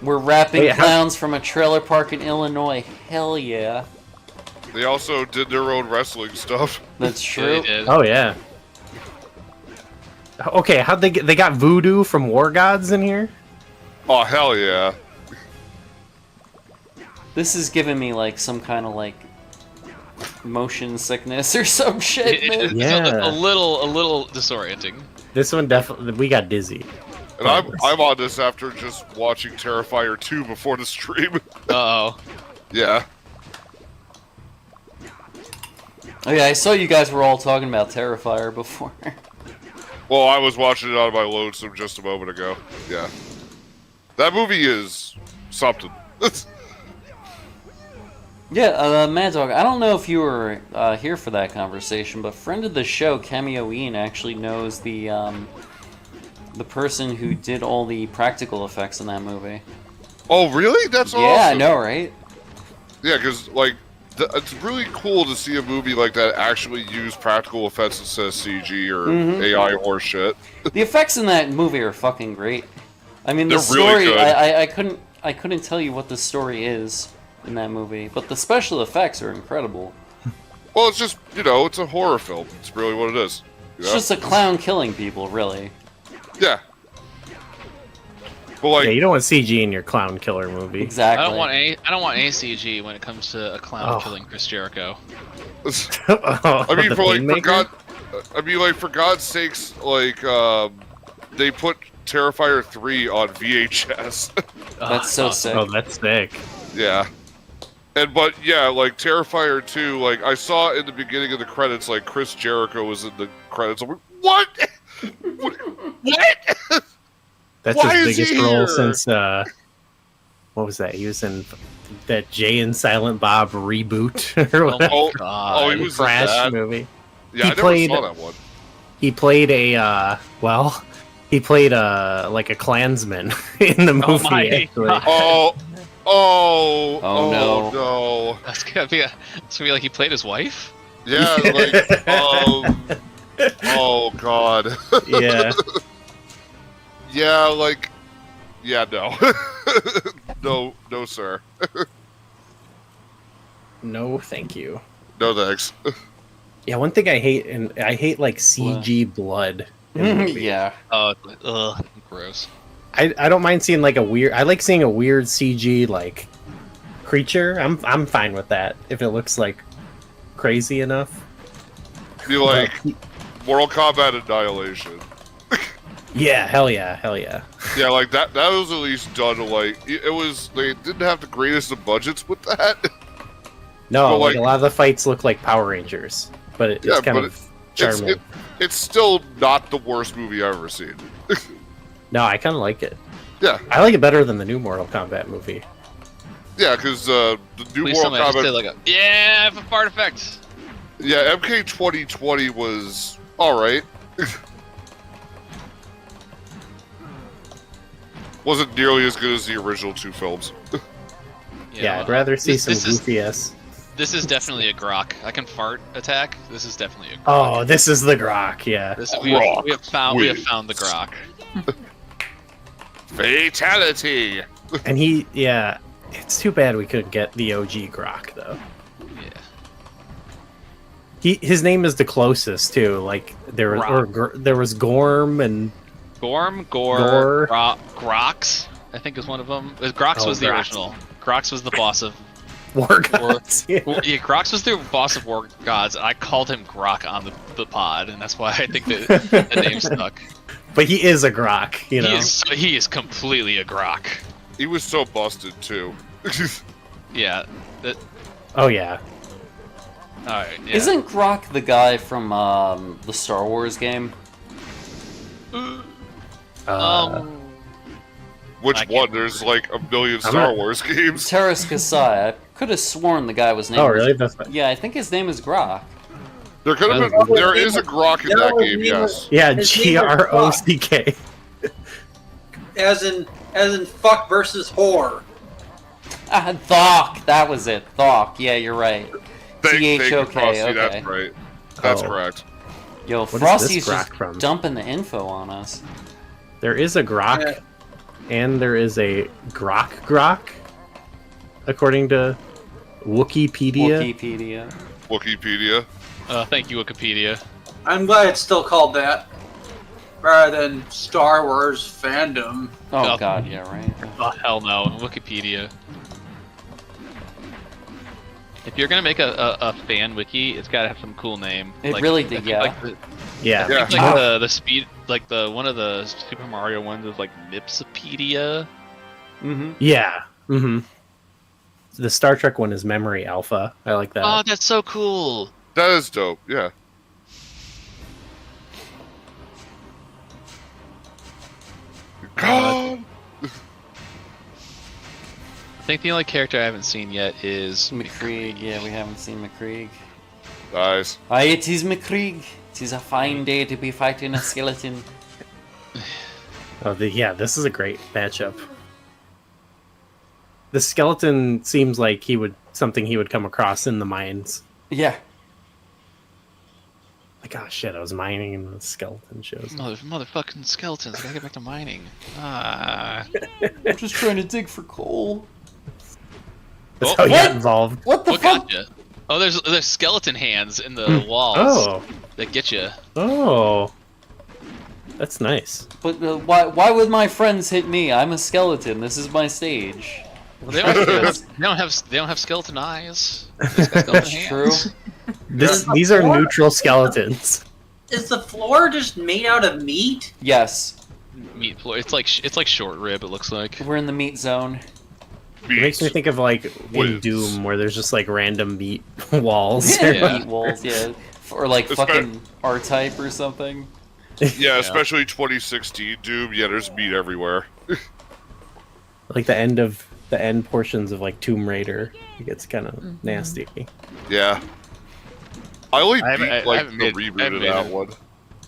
we're wrapping Wait, how- clowns from a trailer park in Illinois. Hell yeah. They also did their own wrestling stuff. That's Yeah, true. they did. Oh yeah. Okay, how'd they get? They got voodoo from War Gods in here. Oh hell yeah! This is giving me like some kind of like motion sickness or some shit, man. It's Yeah. a little disorienting. This one definitely, we got dizzy. And I'm on this after just watching Terrifier 2 before the stream. Uh-oh. Yeah. Oh yeah, I saw you guys were all talking about Terrifier before. Well, I was watching it on my lonesome just a moment ago. Yeah. That movie is something. Yeah, Mad Dog, I don't know if you were here for that conversation, but friend of the show, Cameo Ian, actually knows the person who did all the practical effects in that movie. Oh, really? That's awesome. Yeah, I know, right? Yeah, because, like, it's really cool to see a movie like that actually use practical effects instead of CG or AI horse shit. The effects in that movie are fucking great. I mean, the They're really story, good. I couldn't tell you what the story is in that movie, but the special effects are incredible. Well, it's just, it's a horror film. It's really what it is. It's just a clown killing people, really. Yeah. But, like... Yeah, you don't want CG in your clown killer movie. Exactly. I don't want any CG when it comes to a clown killing Chris Jericho. I mean, The for Painmaker? for God's sakes, like, they put Terrifier 3 on VHS. That's so sick. Oh, that's sick. Yeah. But yeah, like Terrifier 2, like I saw in the beginning of the credits, like Chris Jericho was in the credits. I'm like, what? What? That's Why his is he biggest role here? since what was that? He was in that Jay and Silent Bob reboot or whatever. Oh, he was in Crash that? movie. Yeah, He I never played- saw that one. He played like a Klansman in the movie. my actually. God. Oh, no. no. That's gonna be like he played his wife. Yeah, like, oh god. Yeah. Yeah, like, yeah, no. No, sir. No, thank you. No thanks. Yeah, one thing I hate like CG blood. in movies. Yeah. Ugh, gross. I don't mind seeing like I like seeing a weird CG like creature. I'm fine with that if it looks like crazy enough. Be like Mortal Kombat Annihilation. Yeah, hell yeah, hell yeah. Yeah, like that was at least done like it was. They didn't have the greatest of budgets with that. No, But, like like- a lot of the fights look like Power Rangers, but it's Yeah, kind but of charming. It's still not the worst movie I've ever seen. No, I kind of like it. Yeah, I like it better than the new Mortal Kombat movie. yeah, because the new Please Mortal somebody just say Kombat. like I have a fart effect. Yeah, MK 2020 was all right. Wasn't nearly as good as the original two films. Yeah, I'd rather see some this is goofy ass. this is definitely a grok. I can fart attack. This is definitely a grok. Oh, this is the Grok. Yeah. We have found the grok. Fatality. And it's too bad we couldn't get the OG Grok though. Yeah. His name is the closest too. Like there was Gorm and Gorm, Gore. Grox, I think is one of them. Grox Oh, was the Grox. original. Grox was the boss of. War Gods. Yeah. Well, yeah, Grox was the boss of War Gods. I called him Grok on the pod, and that's why I think that the name stuck. But he is a Grok, you know. He is completely a Grok. He was so busted too. Yeah. Oh yeah. All right. Yeah. Isn't Grok the guy from the Star Wars game? Which I can't one? There's like a million Star Wars games. Terrace Kasai. I could have sworn the guy was named. Oh really? That's Yeah, I think his name is Grok. There could have been. There is a Grok in that game. Yes. yeah. His name was GROCK. As in fuck versus whore. Ah, Thok. That was it. Thok. Yeah, you're right. Thank you, Thok. Frosty. Okay. That's right. That's Oh. correct. Yo, What is Frosty's this Grok just from? dumping the info on us. There is a Grok, Yeah. and there is a Grok, according to Wikipedia. Wikipedia. Thank you, Wikipedia. I'm glad it's still called that, rather than Star Wars fandom. Oh Oh. god, yeah, right. Oh, hell no. Wikipedia. If you're gonna make a fan wiki, it's gotta have some cool name. It Like, really I did, think, yeah. Like the, Yeah. Yeah. I think, like the speed, like the one of the Super Mario ones is like Mipsopedia. Mm-hmm. Yeah. Mm-hmm. The Star Trek one is Memory Alpha. I like that. Oh, that's so cool. That is dope. Yeah. God. I think the only character I haven't seen yet is McCreeg, yeah, we haven't seen McCreeg. Nice. Aye, it is McCreeg. It is a fine day to be fighting a skeleton. Yeah, this is a great matchup. The skeleton seems like something he would come across in the mines. Yeah. Like, oh shit, I was mining and the skeleton shows. motherfucking skeletons. I gotta get back to mining. Ah. I'm just trying to dig for coal. That's Oh, how you what? got involved. What the What fuck? got you? Oh, there's skeleton hands in the walls Oh, that get you. oh, that's nice. But why would my friends hit me? I'm a skeleton. This is my stage. They don't have skeleton eyes. They just got skeleton That's hands. true. These are neutral skeletons. Is the floor just made out of meat? Yes. Meat floor. It's like short rib. It looks like. We're in the meat zone. It makes me think of like in Wins. Doom, where there's just like random meat walls. Yeah. Meat walls, yeah. Or like It's fucking R-Type or something. Yeah, especially 2016 Doom. Yeah, there's meat everywhere. Like the end portions of like Tomb Raider. It gets kind of nasty. Yeah. I only I haven't- beat I like haven't the made- I reboot haven't of made that it. one.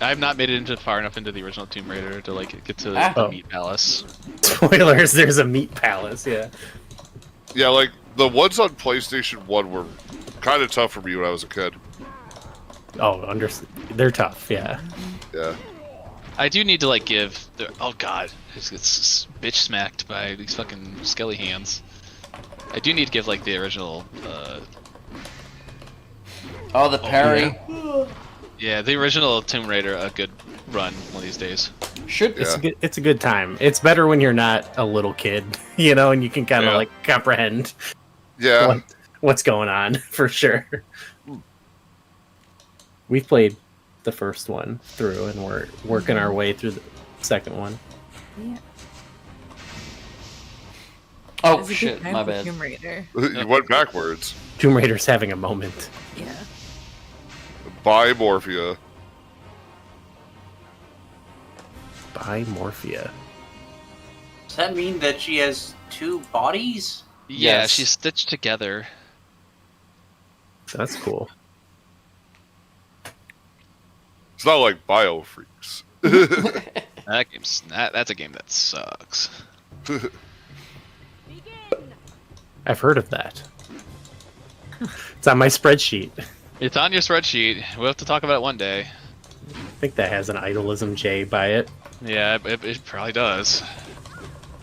I have not made it into far enough into the original Tomb Raider to like get to Ah. the Oh. meat palace. Spoilers, there's a meat palace, yeah. Yeah, like the ones on PlayStation 1 were kind of tough for me when I was a kid. Oh, they're tough, yeah. Yeah. I do need to like give the oh god, it's bitch smacked by these fucking skelly hands. I do need to give like the original Oh, the parry. yeah, the original Tomb Raider a good run one of these days. Should Yeah. It's a good time. It's better when you're not a little kid, you know, and you can kind of Yeah. like comprehend Yeah. what's going on for sure. We've played the first one through, and we're working our way through the second one. Yeah. Oh It's a good shit, time my for bad. Tomb Raider. You went backwards. Tomb Raider's having a moment. Yeah. By Morphia. By Morphia. Does that mean that she has two bodies? Yeah, Yes. she's stitched together. That's cool. It's not like Biofreaks. That's a game that sucks. I've heard of that. It's on my spreadsheet. It's on your spreadsheet. We'll have to talk about it one day. I think that has an Idolism J by it. Yeah, it probably does.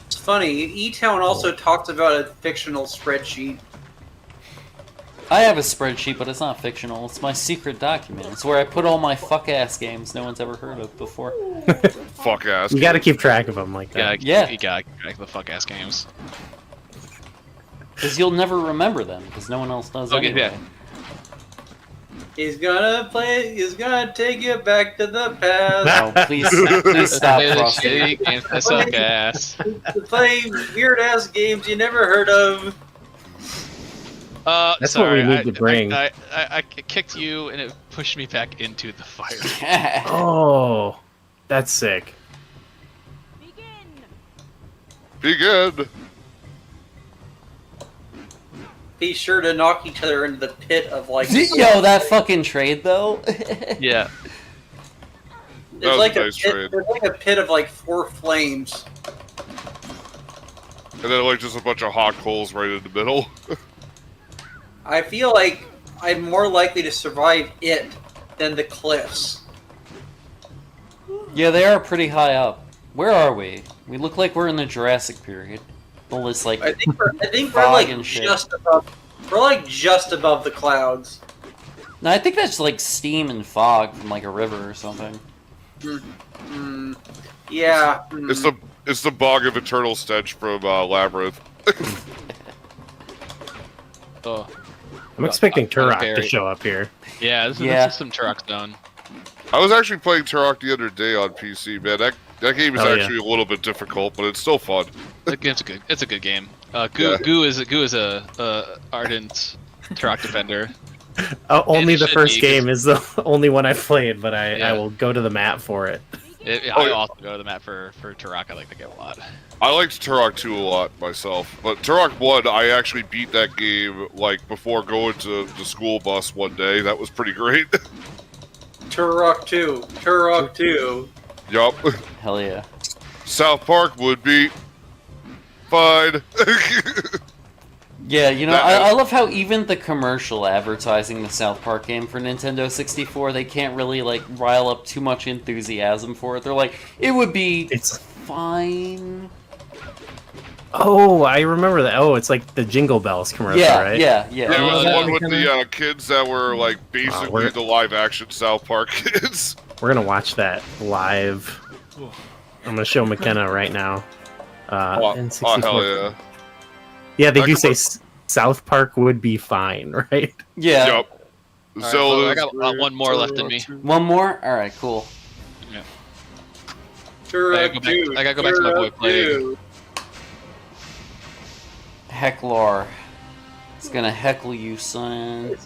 It's funny, E-Town also talks about a fictional spreadsheet. I have a spreadsheet, but it's not fictional. It's my secret document. It's where I put all my fuck-ass games no one's ever heard of before. Fuck ass. You got to keep track of them like that. Yeah. You gotta crack the fuck ass games. Because you'll never remember them, because no one else does Okay, anyway. yeah. He's gonna take you back to the past. No, please stop, Play the Frosty. shitty games that suck ass. To play weird ass games you never heard of. That's sorry, what we need to bring. I kicked you and it pushed me back into the fire. Oh, that's sick. Be good. Be sure to knock each other into the pit of like. Yo, that fucking trade, though. Yeah. There's was like a a nice pit, trade. there's like a pit of like 4 flames. And then like just a bunch of hot coals right in the middle. I feel like I'm more likely to survive it than the cliffs. Yeah, they are pretty high up. Where are we? We look like we're in the Jurassic period. All this like I think we're fog like and shit. just above. We're like just above the clouds. No, I think that's like steam and fog from like a river or something. Yeah. It's the bog of eternal stench from Labyrinth. Oh. I'm expecting Turok to buried. show up here. Yeah, this Yeah. is some Turok zone. I was actually playing Turok the other day on PC, man. That game is Oh, yeah. actually a little bit difficult, but it's still fun. It's a good game. Goo is a ardent Turok defender. Only It the should first be, 'cause- game is the only one I've played, but I Yeah. will go to the map for it. I also go to the map for Turok. I like the game a lot. I liked Turok 2 a lot myself, but Turok 1, I actually beat that game like before going to the school bus one day. That was pretty great. Turok 2. Turok 2. Yup. Hell yeah. South Park would be fine. Yeah, you know, That- I love how even the commercial advertising the South Park game for Nintendo 64, they can't really, like, rile up too much enthusiasm for it. They're like, it would be It's fine. Oh, I remember that. Oh, it's like the Jingle Bells commercial, Yeah, right? yeah. Yeah, it was that one with kinda- the kids that were like basically we're- the live action South Park kids. We're gonna watch that live. I'm gonna show McKenna right now. Oh, N64. hell yeah. Yeah, they I do could say put- South Park would be fine, right? Yeah. Yup. Alright, Zelda's well, I got one more left in me. One more? Alright, cool. Turok I gotta go back to my boy Turok Plague. 2. Hecklar. It's gonna heckle you, son.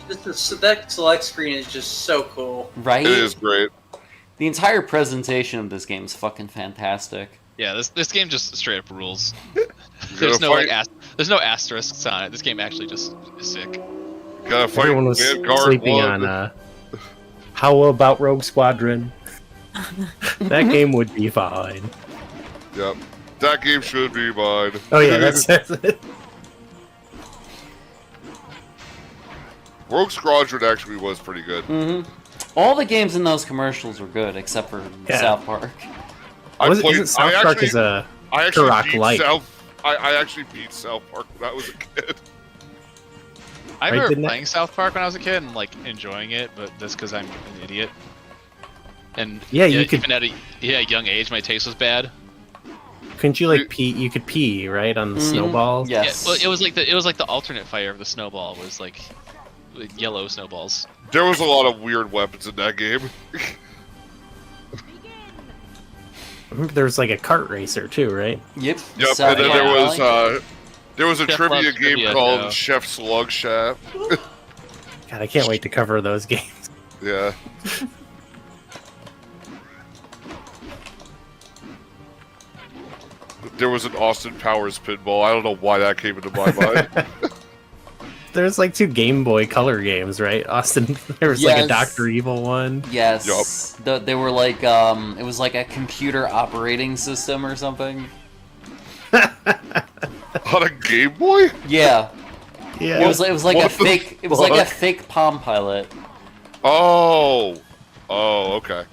That select screen is just so cool. Right? It is great. The entire presentation of this game is fucking fantastic. Yeah, this game just straight up rules. Gotta There's no fight, there's no asterisks on it. This game actually just is sick. gotta fight Everyone was Vanguard sleeping 1. on. How about Rogue Squadron? That game would be fine. Yep. That game should be mine. Oh yeah, that's it. Rogue Squadron actually was pretty good. All the games in those commercials were good, except for Yeah. South Park. Isn't South Park is a I actually Turok beat like? I actually beat South Park when I was a kid. I Right, remember didn't it? playing South Park when I was a kid and like enjoying it, but that's because I'm an idiot. And Yeah, you could- even at a young age, my taste was bad. Couldn't you like pee? You could pee right on the snowballs. Yes. Yeah, well, it was like the alternate fire of the snowball was like yellow snowballs. There was a lot of weird weapons in that game. I remember there was like a kart racer too, right? Yep. Yep, South and then Park there was a Chef trivia loves game trivia, called though. Chef Slug Shaft. God, I can't wait to cover those games. Yeah. There was an Austin Powers pinball. I don't know why that came into my mind. There's like two Game Boy Color games, right? Austin, there was like a Yes. Doctor Evil one. Yes. They were like, it was like a computer operating system or something. On a Game Boy? Yeah. Yeah, It was like What a the fake. It was like a fuck? fake Palm Pilot. Oh. Oh, okay.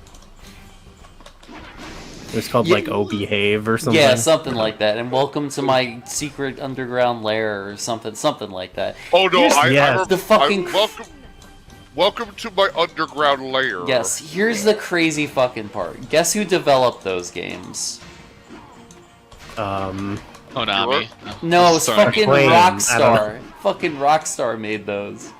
it was called Yeah. like Oh Behave or something. Yeah, something like that. And welcome to my secret underground lair or something like that. Oh no, Here's I yes. remember, the fucking- welcome to my underground lair. Yes, here's the crazy fucking part. Guess who developed those games? Konami. No, it's Sorry. fucking Acclaim, I don't Rockstar. Fucking Rockstar made those.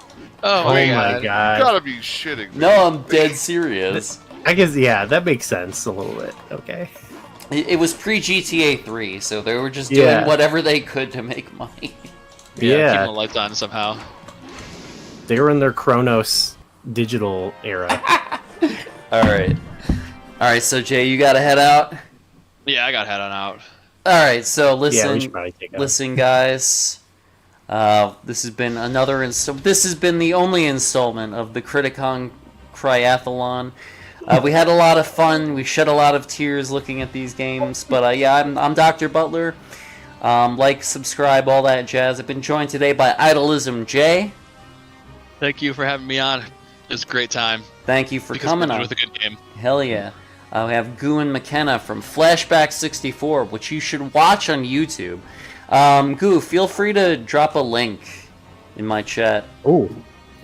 Oh Oh my my god. You god. gotta be shitting me. No, I'm dead serious. I guess yeah, that makes sense a little bit. Okay. It was pre GTA 3, so they were just Yeah. doing whatever they could to make money. Yeah, keeping Yeah, the lights on somehow. they were in their Chronos digital era. Alright, so Jay, you gotta head out? Yeah, I got head on out. Alright, so Yeah, we listen, should probably take a listen guys. This has been this has been the only installment of the CRITICOM CRIATHALON. We had a lot of fun. We shed a lot of tears looking at these games. But yeah, I'm Dr. Butler. Like, subscribe, all that jazz. I've been joined today by IDOLISM Jay. Thank you for having me on. It was a great time. Thank you for Because coming it on. was a good game. Hell yeah. We have Goo and McKenna from Flashback 64, which you should watch on YouTube. Goo, feel free to drop a link in my chat. Oh,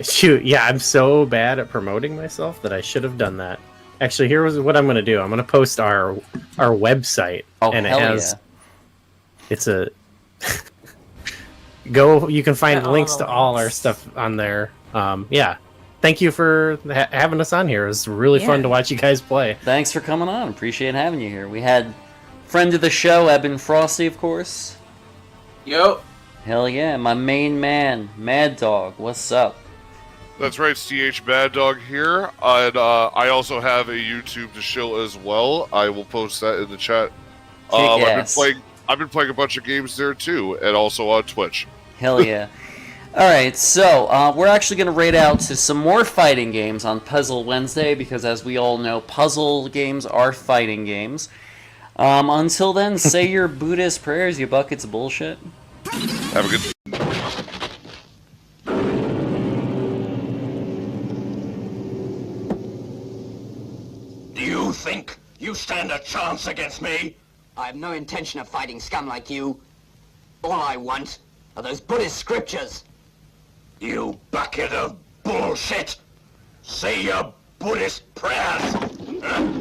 shoot. Yeah, I'm so bad at promoting myself that I should have done that. Actually, here's what I'm going to do. I'm going to post our website. Oh, and hell it has, yeah. It's a... you can find Yeah, all links the to all our links. stuff on there. Yeah. Thank you for having us on here. It was really fun Yeah. to watch you guys play. Thanks for coming on. Appreciate having you here. We had friend of the show, Eben Frosty, of course. Yo. Hell yeah. My main man, Mad Dog. What's up? That's right, CH Bad Dog here. And I also have a YouTube to show as well. I will post that in the chat. Kick-ass. I've been playing a bunch of games there too, and also on Twitch. Hell yeah. Alright, so we're actually going to raid out to some more fighting games on Puzzle Wednesday, because as we all know, puzzle games are fighting games. Until then, say your Buddhist prayers, you buckets of bullshit. Have a good... Do you think you stand a chance against me? I have no intention of fighting scum like you. All I want are those Buddhist scriptures. You bucket of bullshit! Say your Buddhist prayers! Huh?